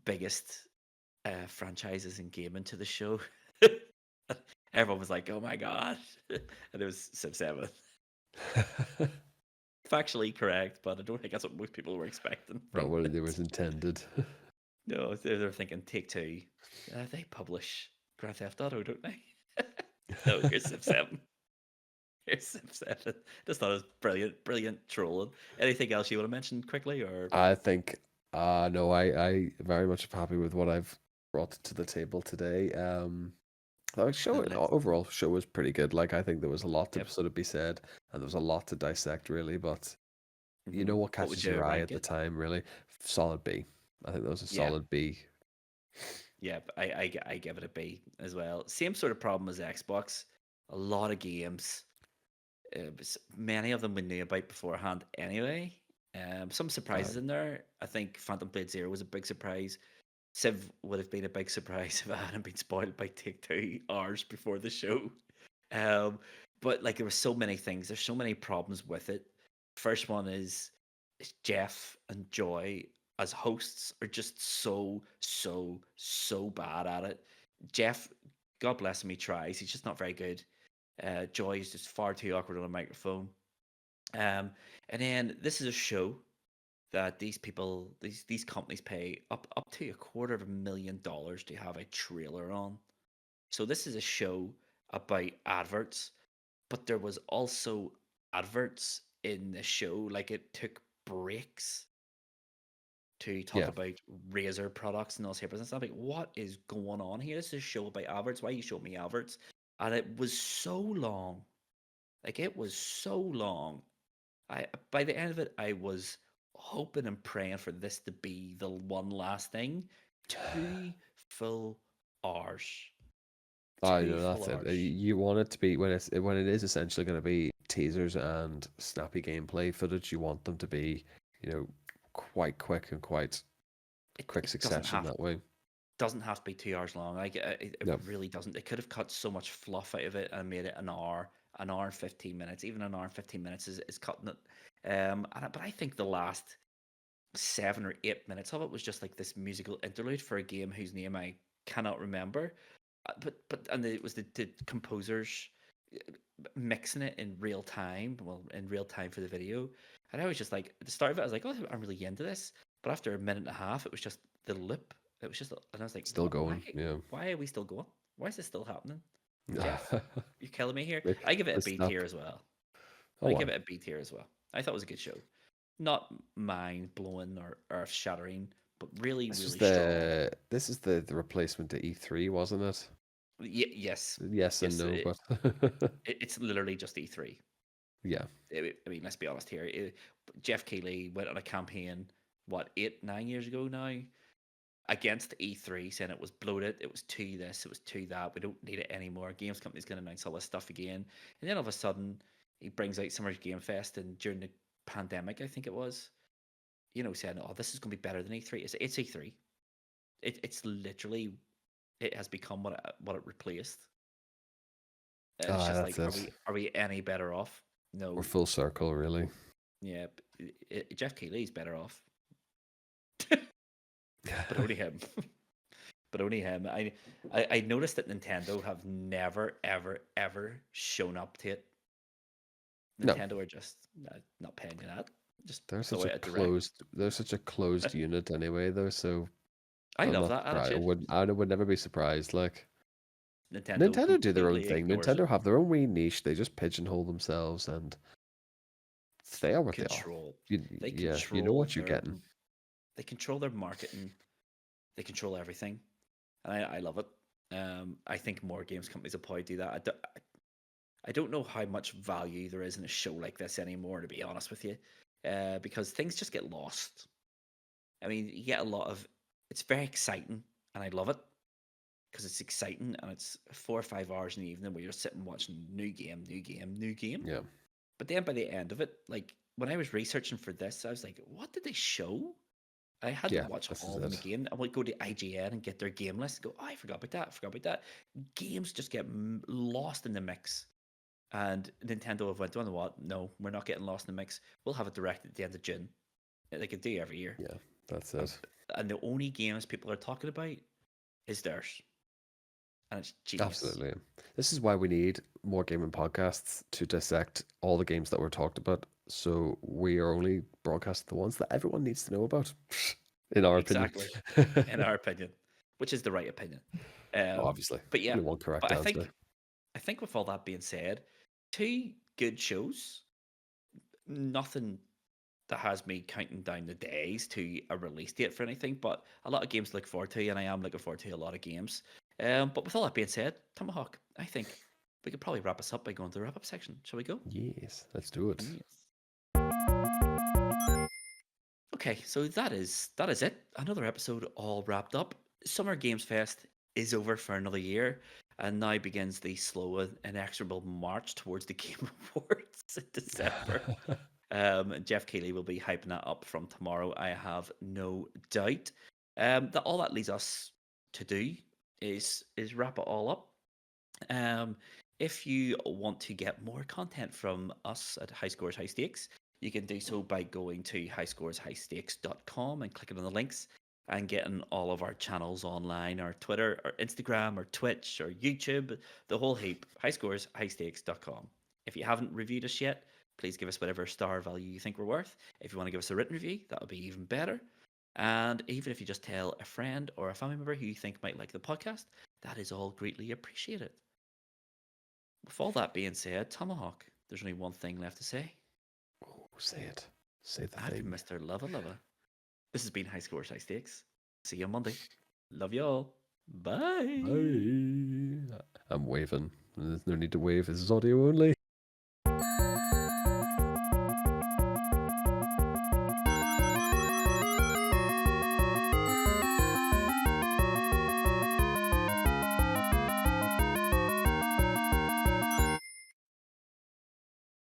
biggest franchises in gaming to the show. Everyone was like, "Oh my god!" And it was Civ 7. Factually correct, but I don't think that's what most people were expecting Not from what it it. was intended. No, they were thinking Take Two. They publish Grand Theft Auto, don't they? No, here's Civ 7. Here's Civ 7. Just thought it was brilliant, brilliant trolling. Anything else you want to mention quickly, or I think, no, I very much happy with what I've brought to the table today. The show let's? overall show was pretty good. Like I think there was a lot to Yep. sort of be said, and there was a lot to dissect really. But you know what What would catches you your eye rank at the it? time, really? Solid B. I think that was a Yeah, solid B. yeah. I give it a B as well. Same sort of problem as Xbox. A lot of games. Many of them we knew about beforehand anyway. Some Uh, surprises in there. I think Phantom Blade Zero was a big surprise. Civ would have been a big surprise if it hadn't been spoiled by Take Two hours before the show. Um, but like there were so many things. There's so many problems with it. First one is Jeff and Joy as hosts are just so bad at it. Jeff, God bless him, he tries. He's just not very good. Joy is just far too awkward on a microphone. Um, and then this is a show that these people, these companies pay up to $250,000 to have a trailer on. So this is a show about adverts, but there was also adverts in the show. Like it took breaks to talk Yeah. about Razer products and all this business. I'm like, what is going on here? This is a show about adverts. Why you show me adverts? And it was so long. Like it was so long. I by the end of it, I was hoping and praying for this to be the one last thing. 2 full hours. I Two know full that's it. hours. You want it to be when it is essentially going to be teasers and snappy gameplay footage. You want them to be, you know, quite quick and quite quick It doesn't succession have that way. to be 2 hours long. Like it No, really doesn't. They could have cut so much fluff out of it and made it an hour and 15 minutes. Even an hour and 15 minutes is cutting it. But I think the last 7 or 8 minutes of it was just like this musical interlude for a game whose name I cannot remember. And it was the composers mixing it in real time. Well, in real time for the video, and I was just like at the start of it, I was like, oh, I'm really into this. But after a minute and a half, it was just the loop. It was just, and I was like, still what? Why? going. Yeah. Why are we still going? Why is this still happening? Jeff, you're killing me here. the, I give it a the B snap. tier as well. Oh I give wow. it a B tier as well. I thought it was a good show. Not mind blowing or earth shattering, but really, really strong. This is the replacement to E3, wasn't it? Yes, Yes and yes. no, but It's literally just E3. yeah. I mean, let's be honest here. Jeff Keighley went on a campaign, what, 8, 9 years ago now, against E3, saying it was bloated, it was too this, it was too that, we don't need it anymore. Games company's going to announce all this stuff again. And then all of a sudden, he brings out Summer Game Fest, and during the pandemic, I think it was, saying, oh, this is going to be better than E3. It's E3. It's literally, it has become what it replaced. And it's Ah, just that's like, it. are we any better off? We're No. full circle, really. Yeah, Jeff Keighley's better off, but only him. But only him. I noticed that Nintendo have never, ever, ever shown up to it. No, Nintendo are just not paying you that. Just they're throw such a it a direct. closed unit anyway, though. So I I'm love not that surprised. attitude. I would never be surprised. Like Nintendo Nintendo do their own completely thing. ignores it. Nintendo have their own wee niche. They just pigeonhole themselves and they are what they are. Control. They Yeah, you know control what you're their. getting. They control their marketing. They control everything, and I love it. I think more games companies will probably do that. I don't know how much value there is in a show like this anymore, to be honest with you, because things just get lost. I mean, you get a lot of. It's very exciting, and I love it because it's exciting, and it's 4 or 5 hours in the evening where you're sitting watching new game, new game, new game. Yeah, But then by the end of it, like when I was researching for this, I was like, what did they show? I had to yeah, watch this all is of them it. again. I would go to IGN and get their game list. And go, oh, I forgot about that. I forgot about that. Games just get lost in the mix. And Nintendo have went, you know what? No, we're not getting lost in the mix. We'll have it direct at the end of June. They could do every year. Yeah, that's And, it. and the only games people are talking about is theirs. And it's genius. Absolutely. This is why we need more gaming podcasts to dissect all the games that were talked about. So we are only broadcasting the ones that everyone needs to know about, in our opinion. Exactly. In our opinion, which is the right opinion. Well, obviously, But yeah, only one correct but answer. I think with all that being said, 2 good shows, nothing that has me counting down the days to a release date for anything, but a lot of games to look forward to, and I am looking forward to a lot of games. But with all that being said, Tomahawk, I think we could probably wrap us up by going to the wrap up section. Shall we go? Yes, let's do it. Yes. Okay, so that is it. Another episode all wrapped up. Summer Games Fest is over for another year, and now begins the slow and inexorable march towards the Game Awards in December. Jeff Keighley will be hyping that up from tomorrow, I have no doubt. That all that leaves us to do is wrap it all up. If you want to get more content from us at High Scores High Stakes, you can do so by going to highscoreshighstakes.com and clicking on the links and getting all of our channels online, our Twitter, our Instagram, our Twitch, our YouTube, the whole heap. Highscoreshighstakes.com. If you haven't reviewed us yet, please give us whatever star value you think we're worth. If you want to give us a written review, that would be even better. And even if you just tell a friend or a family member who you think might like the podcast, that is all greatly appreciated. With all that being said, Tomahawk, there's only one thing left to say. Oh, say it. Say the I've been thing. Mr. Luvva Luvva. This has been High Scores, High Stakes. See you on Monday. Love y'all. Bye. Bye. I'm waving. There's no need to wave. This is audio only.